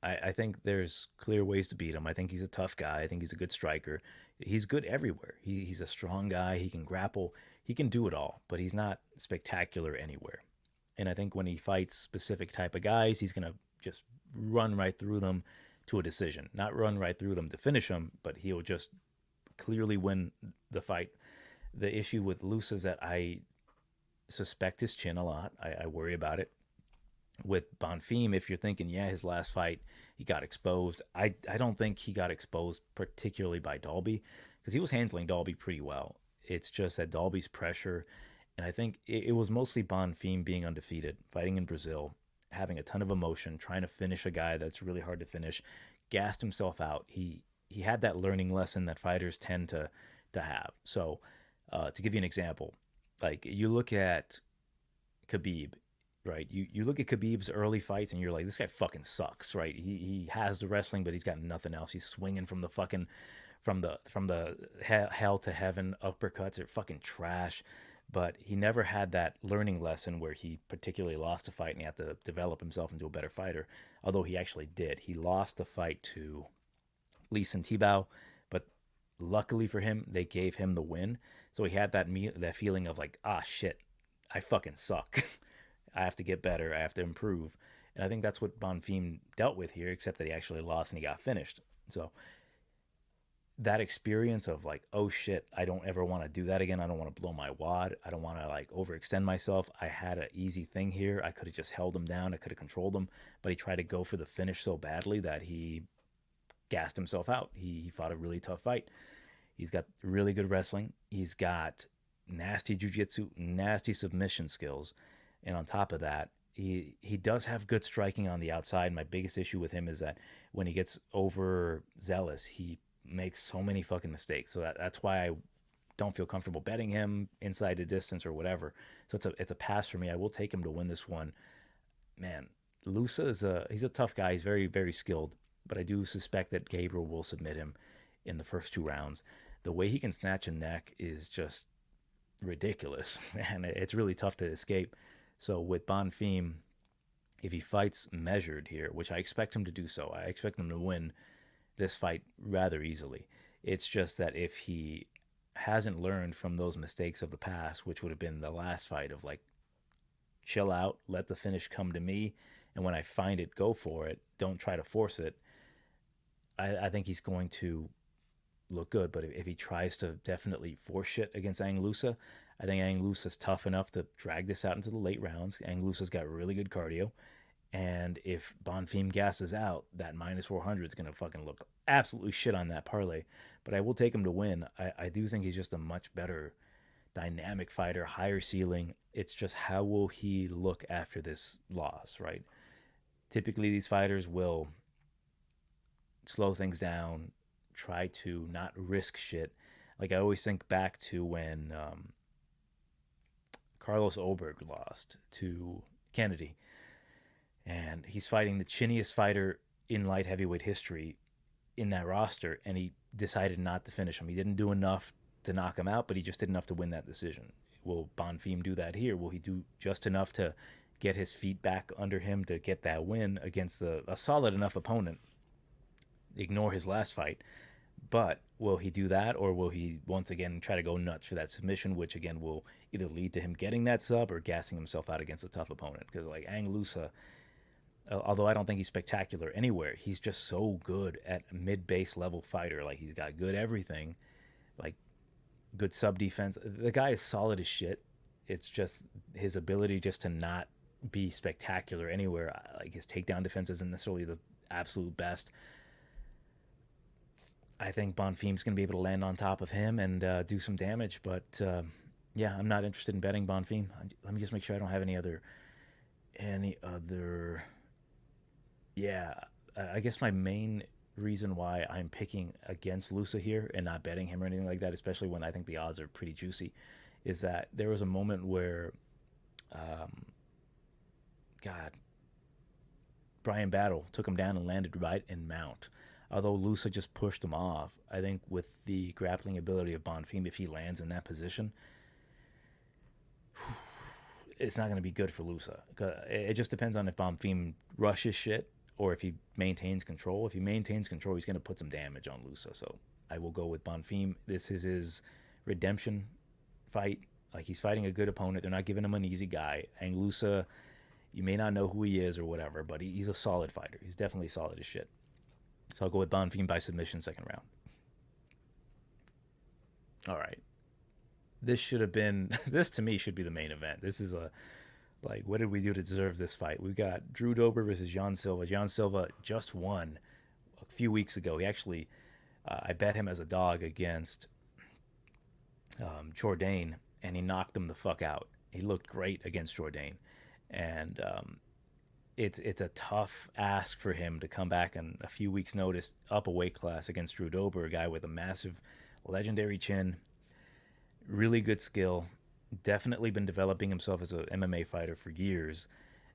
I think there's clear ways to beat him. I think he's a tough guy. I think he's a good striker. He's good everywhere. He's a strong guy. He can grapple. He can do it all, but he's not spectacular anywhere. And I think when he fights specific type of guys, he's going to just run right through them to a decision. Not run right through them to finish them, but he'll just clearly win the fight. The issue with Loosa is that I suspect his chin a lot. I worry about it. With Bonfim, if you're thinking, yeah, his last fight, he got exposed. I don't think he got exposed particularly by Dalby because he was handling Dalby pretty well. It's just that Dalby's pressure, and I think it was mostly Bonfim being undefeated, fighting in Brazil, having a ton of emotion, trying to finish a guy that's really hard to finish, gassed himself out. He had that learning lesson that fighters tend to have. So to give you an example, like you look at Khabib, right? You look at Khabib's early fights and you're like, this guy fucking sucks, right? He has the wrestling, but he's got nothing else. He's swinging from the fucking from the hell to heaven uppercuts. They're fucking trash. But he never had that learning lesson where he particularly lost a fight and he had to develop himself into a better fighter. Although he actually did. He lost a fight to Lee Santibao, but luckily for him, they gave him the win. So he had that feeling of like, ah, shit, I fucking suck. I have to get better. I have to improve. And I think that's what Bonfim dealt with here, except that he actually lost and he got finished. So that experience of like, oh shit, I don't ever want to do that again. I don't want to blow my wad. I don't want to like overextend myself. I had an easy thing here. I could have just held him down. I could have controlled him, but he tried to go for the finish so badly that he gassed himself out. He fought a really tough fight. He's got really good wrestling. He's got nasty jiu-jitsu, nasty submission skills. And on top of that, he does have good striking on the outside. My biggest issue with him is that when he gets overzealous, he makes so many fucking mistakes. So that's why I don't feel comfortable betting him inside the distance or whatever. So it's a pass for me. I will take him to win this one. Man, Loosa he's a tough guy. He's very, very skilled, but I do suspect that Gabriel will submit him in the first 2 rounds. The way he can snatch a neck is just ridiculous, man. It's really tough to escape. So with Bonfim, if he fights measured here, which I expect him to do so, I expect him to win this fight rather easily. It's just that if he hasn't learned from those mistakes of the past, which would have been the last fight of like, chill out, let the finish come to me, and when I find it, go for it. Don't try to force it. I think he's going to look good, but if he tries to definitely force shit against Loosa, I think Loosa's tough enough to drag this out into the late rounds. Loosa's got really good cardio, and if Bonfim gasses out, that minus 400 is going to fucking look absolutely shit on that parlay. But I will take him to win. I do think he's just a much better dynamic fighter, higher ceiling. It's just how will he look after this loss, right? Typically, these fighters will slow things down, try to not risk shit. Like I always think back to when Carlos Oberg lost to Kennedy, and he's fighting the chinniest fighter in light heavyweight history in that roster, and he decided not to finish him. He didn't do enough to knock him out, but he just did enough to win that decision. Will Bonfim do that here? Will he do just enough to get his feet back under him to get that win against a solid enough opponent? Ignore his last fight. But will he do that, or will he once again try to go nuts for that submission, which again will either lead to him getting that sub or gassing himself out against a tough opponent? Because like Loosa, although I don't think he's spectacular anywhere, he's just so good at a mid-base level fighter. Like he's got good everything, like good sub defense. The guy is solid as shit. It's just his ability just to not be spectacular anywhere. Like his takedown defense isn't necessarily the absolute best. I think Bonfim's going to be able to land on top of him and do some damage. But yeah, I'm not interested in betting Bonfim. Let me just make sure I don't have any other. Yeah, I guess my main reason why I'm picking against Loosa here and not betting him or anything like that, especially when I think the odds are pretty juicy, is that there was a moment where, Brian Battle took him down and landed right in mount. Although Loosa just pushed him off, I think with the grappling ability of Bonfim, if he lands in that position, it's not going to be good for Loosa. It just depends on if Bonfim rushes shit or if he maintains control. If he maintains control, he's going to put some damage on Loosa. So I will go with Bonfim. This is his redemption fight. Like he's fighting a good opponent. They're not giving him an easy guy. Loosa, you may not know who he is or whatever, but he's a solid fighter. He's definitely solid as shit. So I'll go with Bonfim by submission, second round. All right. This to me should be the main event. This is what did we do to deserve this fight? We've got Drew Dober versus Jan Silva. Jan Silva just won a few weeks ago. He actually, I bet him as a dog against Jourdain, and he knocked him the fuck out. He looked great against Jourdain. And it's a tough ask for him to come back in a few weeks' notice up a weight class against Drew Dober, a guy with a massive, legendary chin, really good skill, definitely been developing himself as an MMA fighter for years.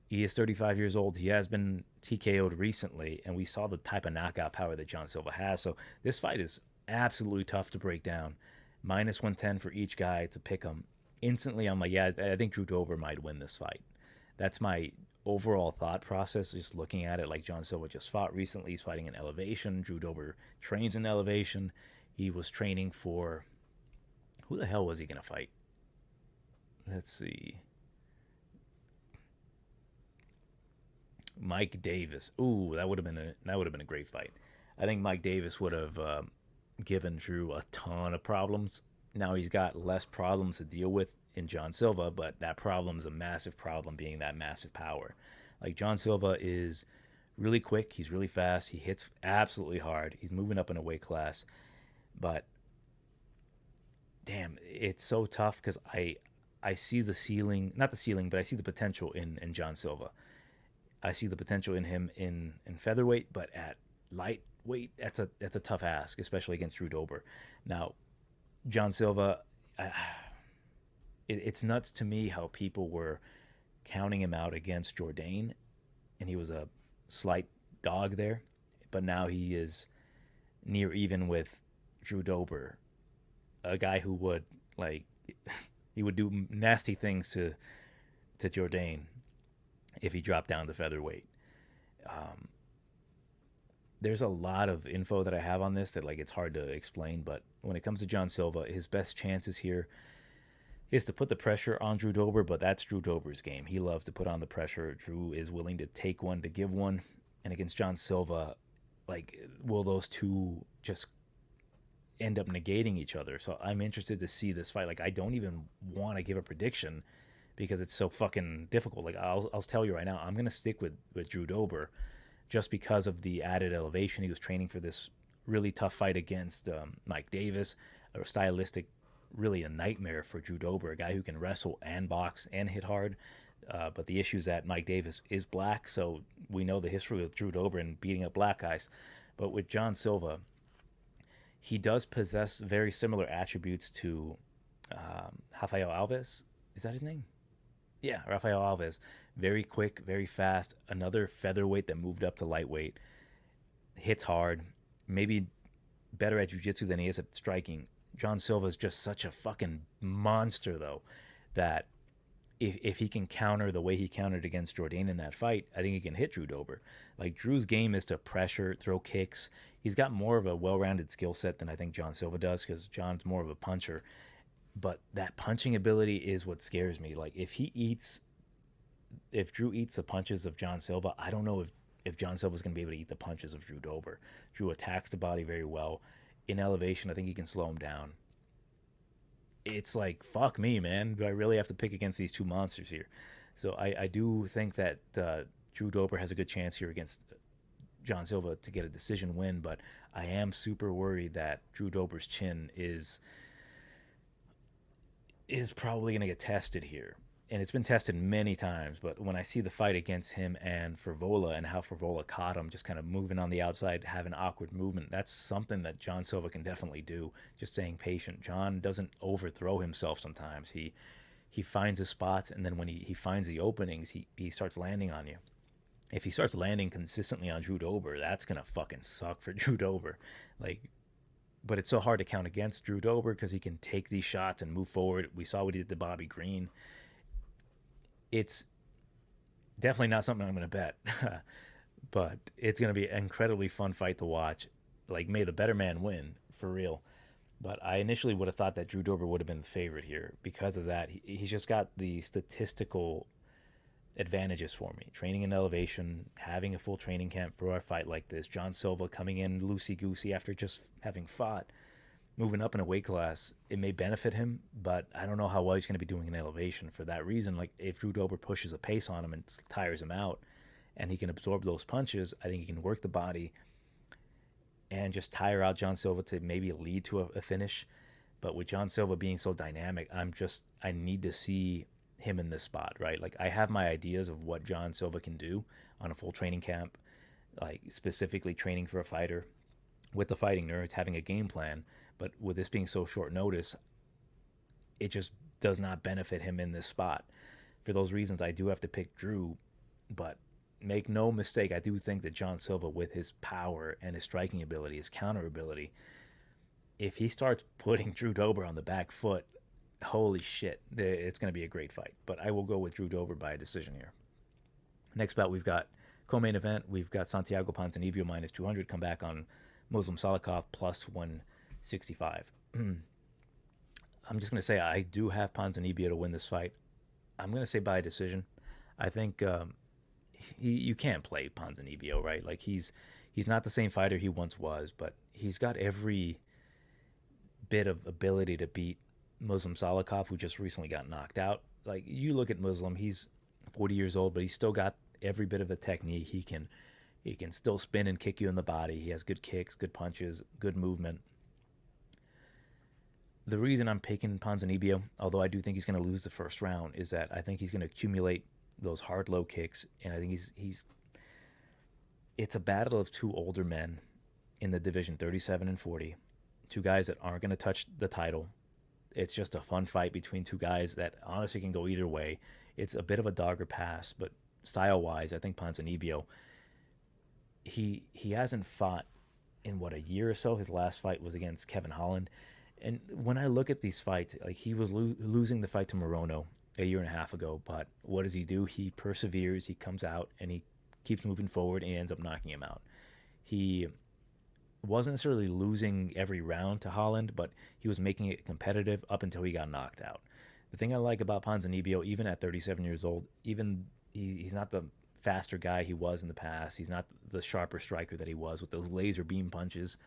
He is 35 years old. He has been TKO'd recently, and we saw the type of knockout power that Jan Silva has. So this fight is absolutely tough to break down. Minus 110 for each guy to pick him. Instantly, I'm like, yeah, I think Drew Dober might win this fight. That's my overall thought process, just looking at it. Like Jan Silva just fought recently. He's fighting in elevation. Drew Dober trains in elevation. He was training for... Who the hell was he going to fight? Let's see. Mike Davis. Ooh, that would have been a great fight. I think Mike Davis would have given Drew a ton of problems. Now he's got less problems to deal with in Jan Silva, but that problem is a massive problem, being that massive power. Like Jan Silva is really quick. He's really fast. He hits absolutely hard. He's moving up in a weight class, but damn, it's so tough because I see the ceiling, not the ceiling, but I see the potential in John Silva. I see the potential in him in featherweight, but at lightweight, that's a tough ask, especially against Drew Dober. Now, John Silva, it's nuts to me how people were counting him out against Jourdain, and he was a slight dog there, but now he is near even with Drew Dober, a guy who would like he would do nasty things to Jourdain if he dropped down to featherweight. Um, there's a lot of info that I have on this that like it's hard to explain, but when it comes to John Silva, his best chances here is to put the pressure on Drew Dober, but that's Drew Dober's game. He loves to put on the pressure. Drew is willing to take one to give one, and against John Silva, like will those two just end up negating each other? So I'm interested to see this fight. Like I don't even want to give a prediction because it's so fucking difficult. Like I'll tell you right now, I'm gonna stick with Drew Dober just because of the added elevation. He was training for this really tough fight against Mike Davis, a stylistic, really a nightmare for Drew Dober, a guy who can wrestle and box and hit hard. But the issue is that Mike Davis is black, so we know the history with Drew Dober and beating up black guys. But with John Silva, he does possess very similar attributes to Rafael Alves. Is that his name? Yeah, Rafael Alves. Very quick, very fast. Another featherweight that moved up to lightweight. Hits hard. Maybe better at jiu-jitsu than he is at striking. John Silva is just such a fucking monster, though, that if he can counter the way he countered against Jourdain in that fight, I think he can hit Drew Dober. Like, Drew's game is to pressure, throw kicks. He's got more of a well-rounded skill set than I think John Silva does because John's more of a puncher. But that punching ability is what scares me. Like, if Drew eats the punches of John Silva, I don't know if John Silva's going to be able to eat the punches of Drew Dober. Drew attacks the body very well. In elevation, I think he can slow him down. It's like, fuck me, man. Do I really have to pick against these two monsters here? So I do think that Drew Dober has a good chance here against John Silva to get a decision win, but I am super worried that Drew Dober's chin is probably going to get tested here. And it's been tested many times, but when I see the fight against him and Frevola and how Frevola caught him, just kind of moving on the outside, having awkward movement, that's something that John Silva can definitely do, just staying patient. John doesn't overthrow himself sometimes. He finds his spots, and then when he finds the openings, he starts landing on you. If he starts landing consistently on Drew Dober, that's going to fucking suck for Drew Dober. Like, but it's so hard to count against Drew Dober because he can take these shots and move forward. We saw what he did to Bobby Green. It's definitely not something I'm going to bet, but it's going to be an incredibly fun fight to watch. Like, may the better man win, for real. But I initially would have thought that Drew Dober would have been the favorite here. Because of that, he's just got the statistical advantages for me. Training in elevation, having a full training camp for a fight like this. John Silva coming in loosey-goosey after just having fought. Moving up in a weight class, it may benefit him, but I don't know how well he's going to be doing in elevation for that reason. Like, if Drew Dober pushes a pace on him and tires him out, and he can absorb those punches, I think he can work the body and just tire out John Silva to maybe lead to a finish. But with John Silva being so dynamic, I need to see him in this spot, right? Like, I have my ideas of what John Silva can do on a full training camp, like specifically training for a fighter with the fighting nerds, having a game plan. But with this being so short notice, it just does not benefit him in this spot. For those reasons, I do have to pick Drew. But make no mistake, I do think that John Silva, with his power and his striking ability, his counter ability, if he starts putting Drew Dober on the back foot, holy shit, it's going to be a great fight. But I will go with Drew Dober by a decision here. Next bout, we've got co-main event. We've got Santiago Ponzinibbio minus 200 come back on Muslim Salikhov plus 165. I'm just going to say I do have Ponzinibbio to win this fight. I'm going to say by decision. I think you can't play Ponzinibbio, right? Like, he's not the same fighter he once was, but he's got every bit of ability to beat Muslim Salikhov, who just recently got knocked out. Like, you look at Muslim, he's 40 years old, but he's still got every bit of a technique. He can still spin and kick you in the body. He has good kicks, good punches, good movement. The reason I'm picking Ponzinibbio, although I do think he's going to lose the first round, is that I think he's going to accumulate those hard low kicks, and I think he's. It's a battle of two older men in the division, 37 and 40, two guys that aren't going to touch the title. It's just a fun fight between two guys that honestly can go either way. It's a bit of a dogger pass, but style wise, I think Ponzinibbio. He hasn't fought in what, a year or so. His last fight was against Kevin Holland, and when I look at these fights, like he was losing the fight to Morono a year and a half ago. But what does he do? He perseveres. He comes out and he keeps moving forward and he ends up knocking him out. He wasn't necessarily losing every round to Holland, but he was making it competitive up until he got knocked out. The thing I like about Ponzinibbio, even at 37 years old, even he's not the faster guy he was in the past. He's not the sharper striker that he was with those laser beam punches.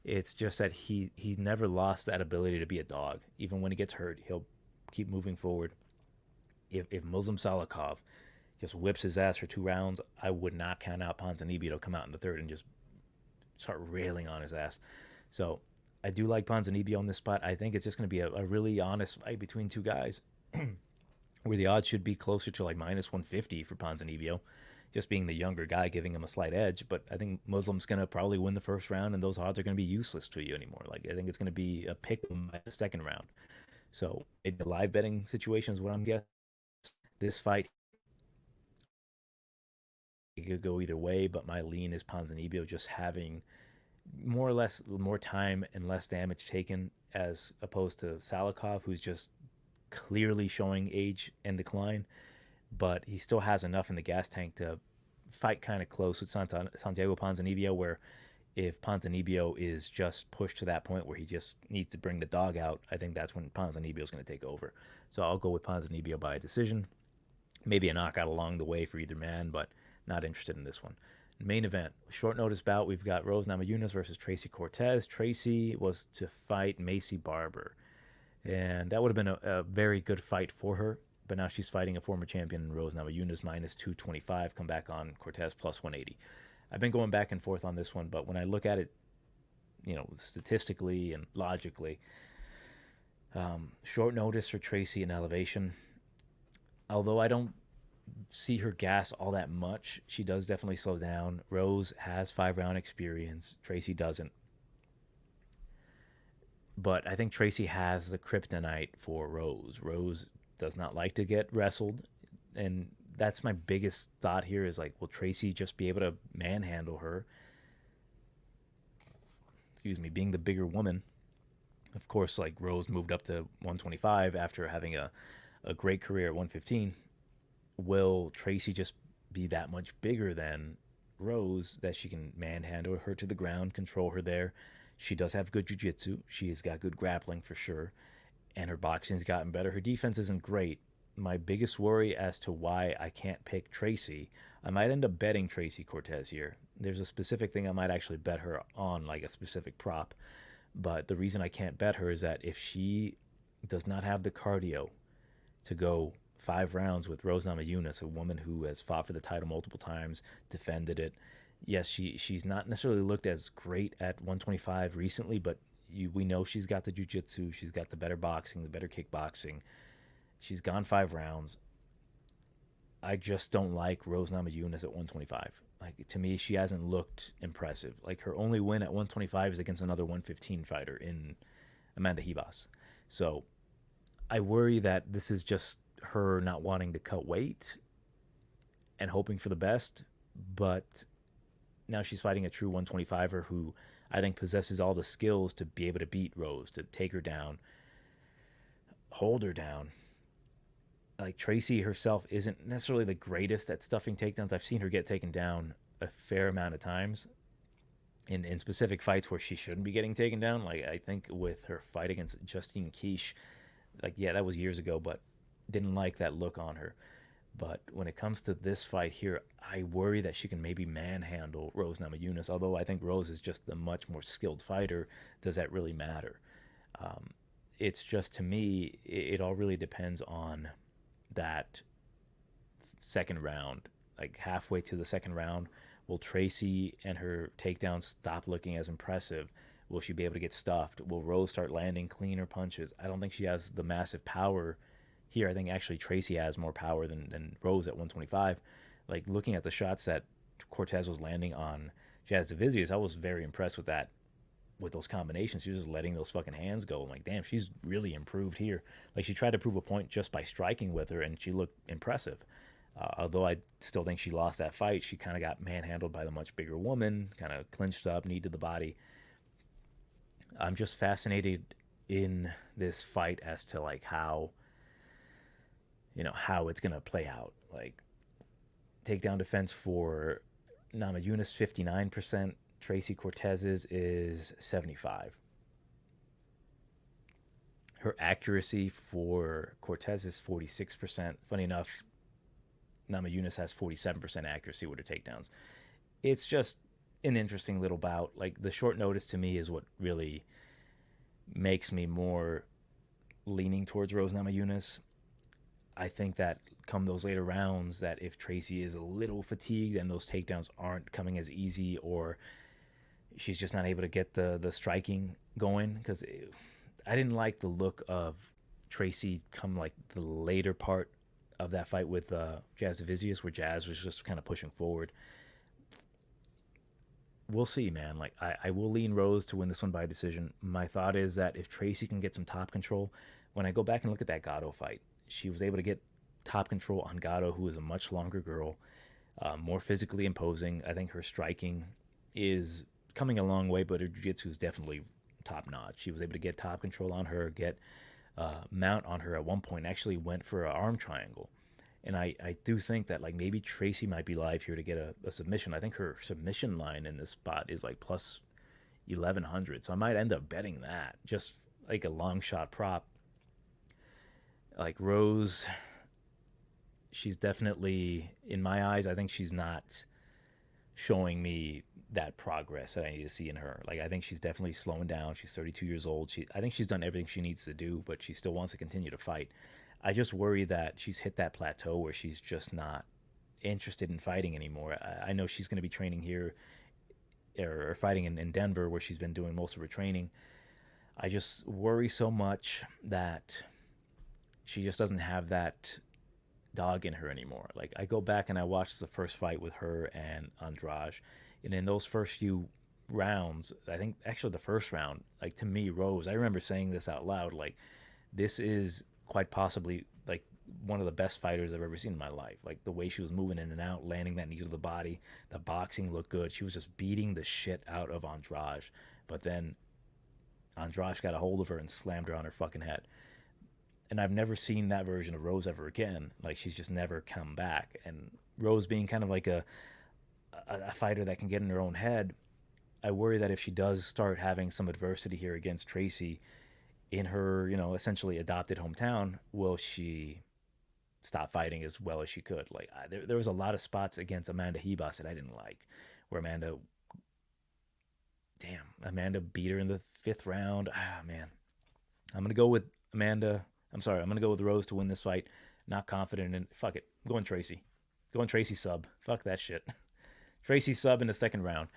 It's just that he's never lost that ability to be a dog. Even when he gets hurt, he'll keep moving forward. If Muslim Salikhov just whips his ass for 2 rounds, I would not count out Ponzinibbio to come out in the third and just start railing on his ass. So I do like Ponzinibbio on this spot. I think it's just going to be a really honest fight between two guys where the odds should be closer to like minus 150 for Ponzinibbio, just being the younger guy giving him a slight edge. But I think Muslim's going to probably win the first round, and those odds are going to be useless to you anymore. Like, I think it's going to be a pick by the second round. So maybe a live betting situation is what I'm guessing. This fight, it could go either way, but my lean is Ponzinibbio just having more or less more time and less damage taken as opposed to Salikhov, who's just clearly showing age and decline, but he still has enough in the gas tank to fight kind of close with Santiago Ponzinibbio, where if Ponzinibbio is just pushed to that point where he just needs to bring the dog out, I think that's when Ponzinibbio is going to take over. So I'll go with Ponzinibbio by a decision. Maybe a knockout along the way for either man, but not interested in this one. Main event, short notice bout, we've got Rose Namajunas versus Tracy Cortez. Tracy was to fight Macy Barber, and that would have been a very good fight for her, but now she's fighting a former champion, Rose Namajunas, minus 225, come back on Cortez, plus 180. I've been going back and forth on this one, but when I look at it, statistically and logically, short notice for Tracy in elevation. Although I don't see her gas all that much, she does definitely slow down. Rose has 5-round experience. Tracy doesn't. But I think Tracy has the kryptonite for Rose. Rose does not like to get wrestled. And that's my biggest thought here is like, will Tracy just be able to manhandle her? Excuse me, being the bigger woman. Of course, like Rose moved up to 125 after having a great career at 115. Will Tracy just be that much bigger than Rose that she can manhandle her to the ground, control her there? She does have good jiu-jitsu. She has got good grappling for sure. And her boxing's gotten better. Her defense isn't great. My biggest worry as to why I can't pick Tracy, I might end up betting Tracy Cortez here. There's a specific thing I might actually bet her on, like a specific prop. But the reason I can't bet her is that if she does not have the cardio to go 5 rounds with Rose Namajunas, a woman who has fought for the title multiple times, defended it. Yes, she's not necessarily looked as great at 125 recently, but we know she's got the jiu-jitsu, she's got the better boxing, the better kickboxing. She's gone 5 rounds. I just don't like Rose Namajunas at 125. Like, to me, she hasn't looked impressive. Like, her only win at 125 is against another 115 fighter in Amanda Ribas. So I worry that this is just her not wanting to cut weight and hoping for the best, but now she's fighting a true 125er who I think possesses all the skills to be able to beat Rose, to take her down, hold her down. Like, Tracy herself isn't necessarily the greatest at stuffing takedowns. I've seen her get taken down a fair amount of times in specific fights where she shouldn't be getting taken down. Like, I think with her fight against Justine Quiche, like, yeah, that was years ago, but didn't like that look on her. But when it comes to this fight here, I worry that she can maybe manhandle Rose Namajunas. Although I think Rose is just a much more skilled fighter, does that really matter? It's just, to me, it all really depends on that second round. Like, halfway to the second round, will Tracy and her takedowns stop looking as impressive? Will she be able to get stuffed? Will Rose start landing cleaner punches? I don't think she has the massive power here. I think actually Tracy has more power than Rose at 125. Like looking at the shots that Cortez was landing on Jasudavicius, I was very impressed with that. With those combinations, she was just letting those fucking hands go. I'm like, damn, she's really improved here. Like she tried to prove a point just by striking with her, and she looked impressive. Although I still think she lost that fight, she kind of got manhandled by the much bigger woman, kind of clinched up, knee to the body. I'm just fascinated in this fight as to like how how it's gonna play out. Like takedown defense for Namajunas 59%, Tracy Cortez's is 75. Her accuracy for Cortez is 46%. Funny enough, Namajunas has 47% accuracy with her takedowns. It's just an interesting little bout. Like the short notice to me is what really makes me more leaning towards Rose Namajunas. I think that come those later rounds, that if Tracy is a little fatigued and those takedowns aren't coming as easy, or she's just not able to get the striking going, because I didn't like the look of Tracy come like the later part of that fight with Jasudavicius, where Jazz was just kind of pushing forward. We'll see, man. Like I will lean Rose to win this one by decision. My thought is that if Tracy can get some top control, when I go back and look at that Gatto fight, she was able to get top control on Gatto, who is a much longer girl, more physically imposing. I think her striking is coming a long way, but her jiu-jitsu is definitely top notch. She was able to get top control on her, get mount on her at one point, actually went for an arm triangle. And I do think that like maybe Tracy might be live here to get a submission. I think her submission line in this spot is like plus 1100. So I might end up betting that, just like a long shot prop. Like Rose, she's definitely, in my eyes, I think she's not showing me that progress that I need to see in her. Like I think she's definitely slowing down. She's 32 years old. I think she's done everything she needs to do, but she still wants to continue to fight. I just worry that she's hit that plateau where she's just not interested in fighting anymore. I know she's going to be training here or fighting in Denver, where she's been doing most of her training. I just worry so much that she just doesn't have that dog in her anymore. Like I go back and I watched the first fight with her and Andrade, and in those first few rounds, I think actually the first round, like to me, Rose, I remember saying this out loud, like this is quite possibly like one of the best fighters I've ever seen in my life. Like the way she was moving in and out, landing that knee to the body, the boxing looked good. She was just beating the shit out of Andrade, but then Andrade got a hold of her and slammed her on her fucking head. And I've never seen that version of Rose ever again. Like she's just never come back. And Rose being kind of like a fighter that can get in her own head, I worry that if she does start having some adversity here against Tracy in her, essentially adopted hometown, will she stop fighting as well as she could? Like there was a lot of spots against Amanda Ribas that I didn't like, where Amanda beat her in the 5th round. Man, I'm gonna go with Rose to win this fight. Not confident in. Fuck it. I'm going Tracy. Going Tracy sub. Fuck that shit. Tracy sub in the 2nd round.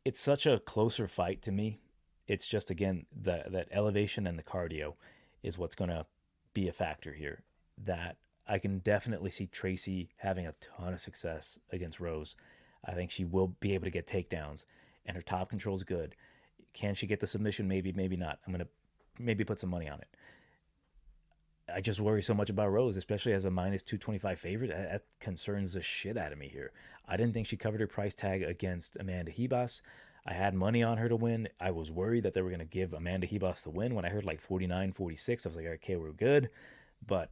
It's such a closer fight to me. It's just, again, that elevation and the cardio is what's going to be a factor here. That I can definitely see Tracy having a ton of success against Rose. I think she will be able to get takedowns, and her top control is good. Can she get the submission? Maybe, maybe not. I'm going to maybe put some money on it. I just worry so much about Rose, especially as a minus 225 favorite. That concerns the shit out of me here. I didn't think she covered her price tag against Amanda Ribas. I had money on her to win. I was worried that they were going to give Amanda Ribas the win. When I heard like 49, 46, I was like, okay, we're good. But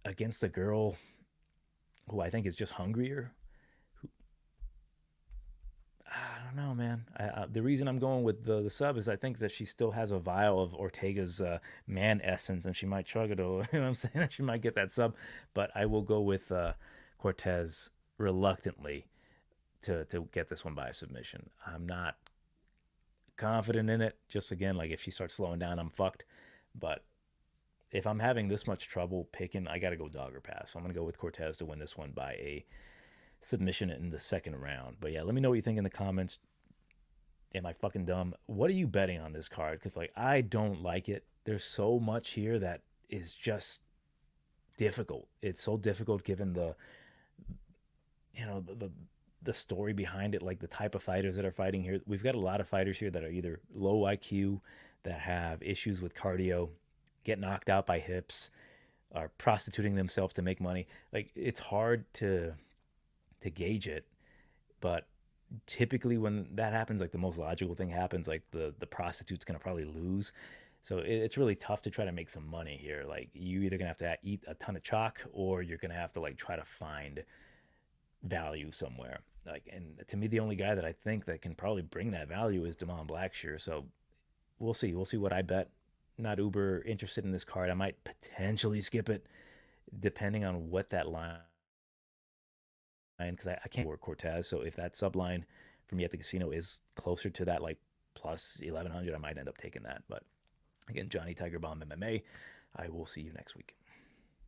against a girl who I think is just hungrier, I don't know, man. The reason I'm going with the sub is I think that she still has a vial of Ortega's man essence, and she might chug it. You know what I'm saying? She might get that sub. But I will go with Cortez reluctantly to get this one by a submission. I'm not confident in it. Just again, like if she starts slowing down, I'm fucked. But if I'm having this much trouble picking, I got to go dog or pass. So I'm going to go with Cortez to win this one by a submission in the 2nd round. But yeah, let me know what you think in the comments. Am I fucking dumb? What are you betting on this card? Because like I don't like it. There's so much here that is just difficult. It's so difficult given you know the story behind it, like the type of fighters that are fighting here. We've got a lot of fighters here that are either low IQ, that have issues with cardio, get knocked out by hips, are prostituting themselves to make money. Like it's hard to gauge it, but typically when that happens, like the most logical thing happens, like the prostitute's gonna probably lose. So it's really tough to try to make some money here. Like you either gonna have to eat a ton of chalk, or you're gonna have to like try to find value somewhere. Like, and to me, the only guy that I think that can probably bring that value is Damon Blackshear. So we'll see. We'll see what I bet. Not uber interested in this card. I might potentially skip it depending on what that line, because I can't work Cortez. So if that sub line for me at the casino is closer to that, like plus 1100, I might end up taking that. But again, Johnny TigerBomb MMA. I will see you next week.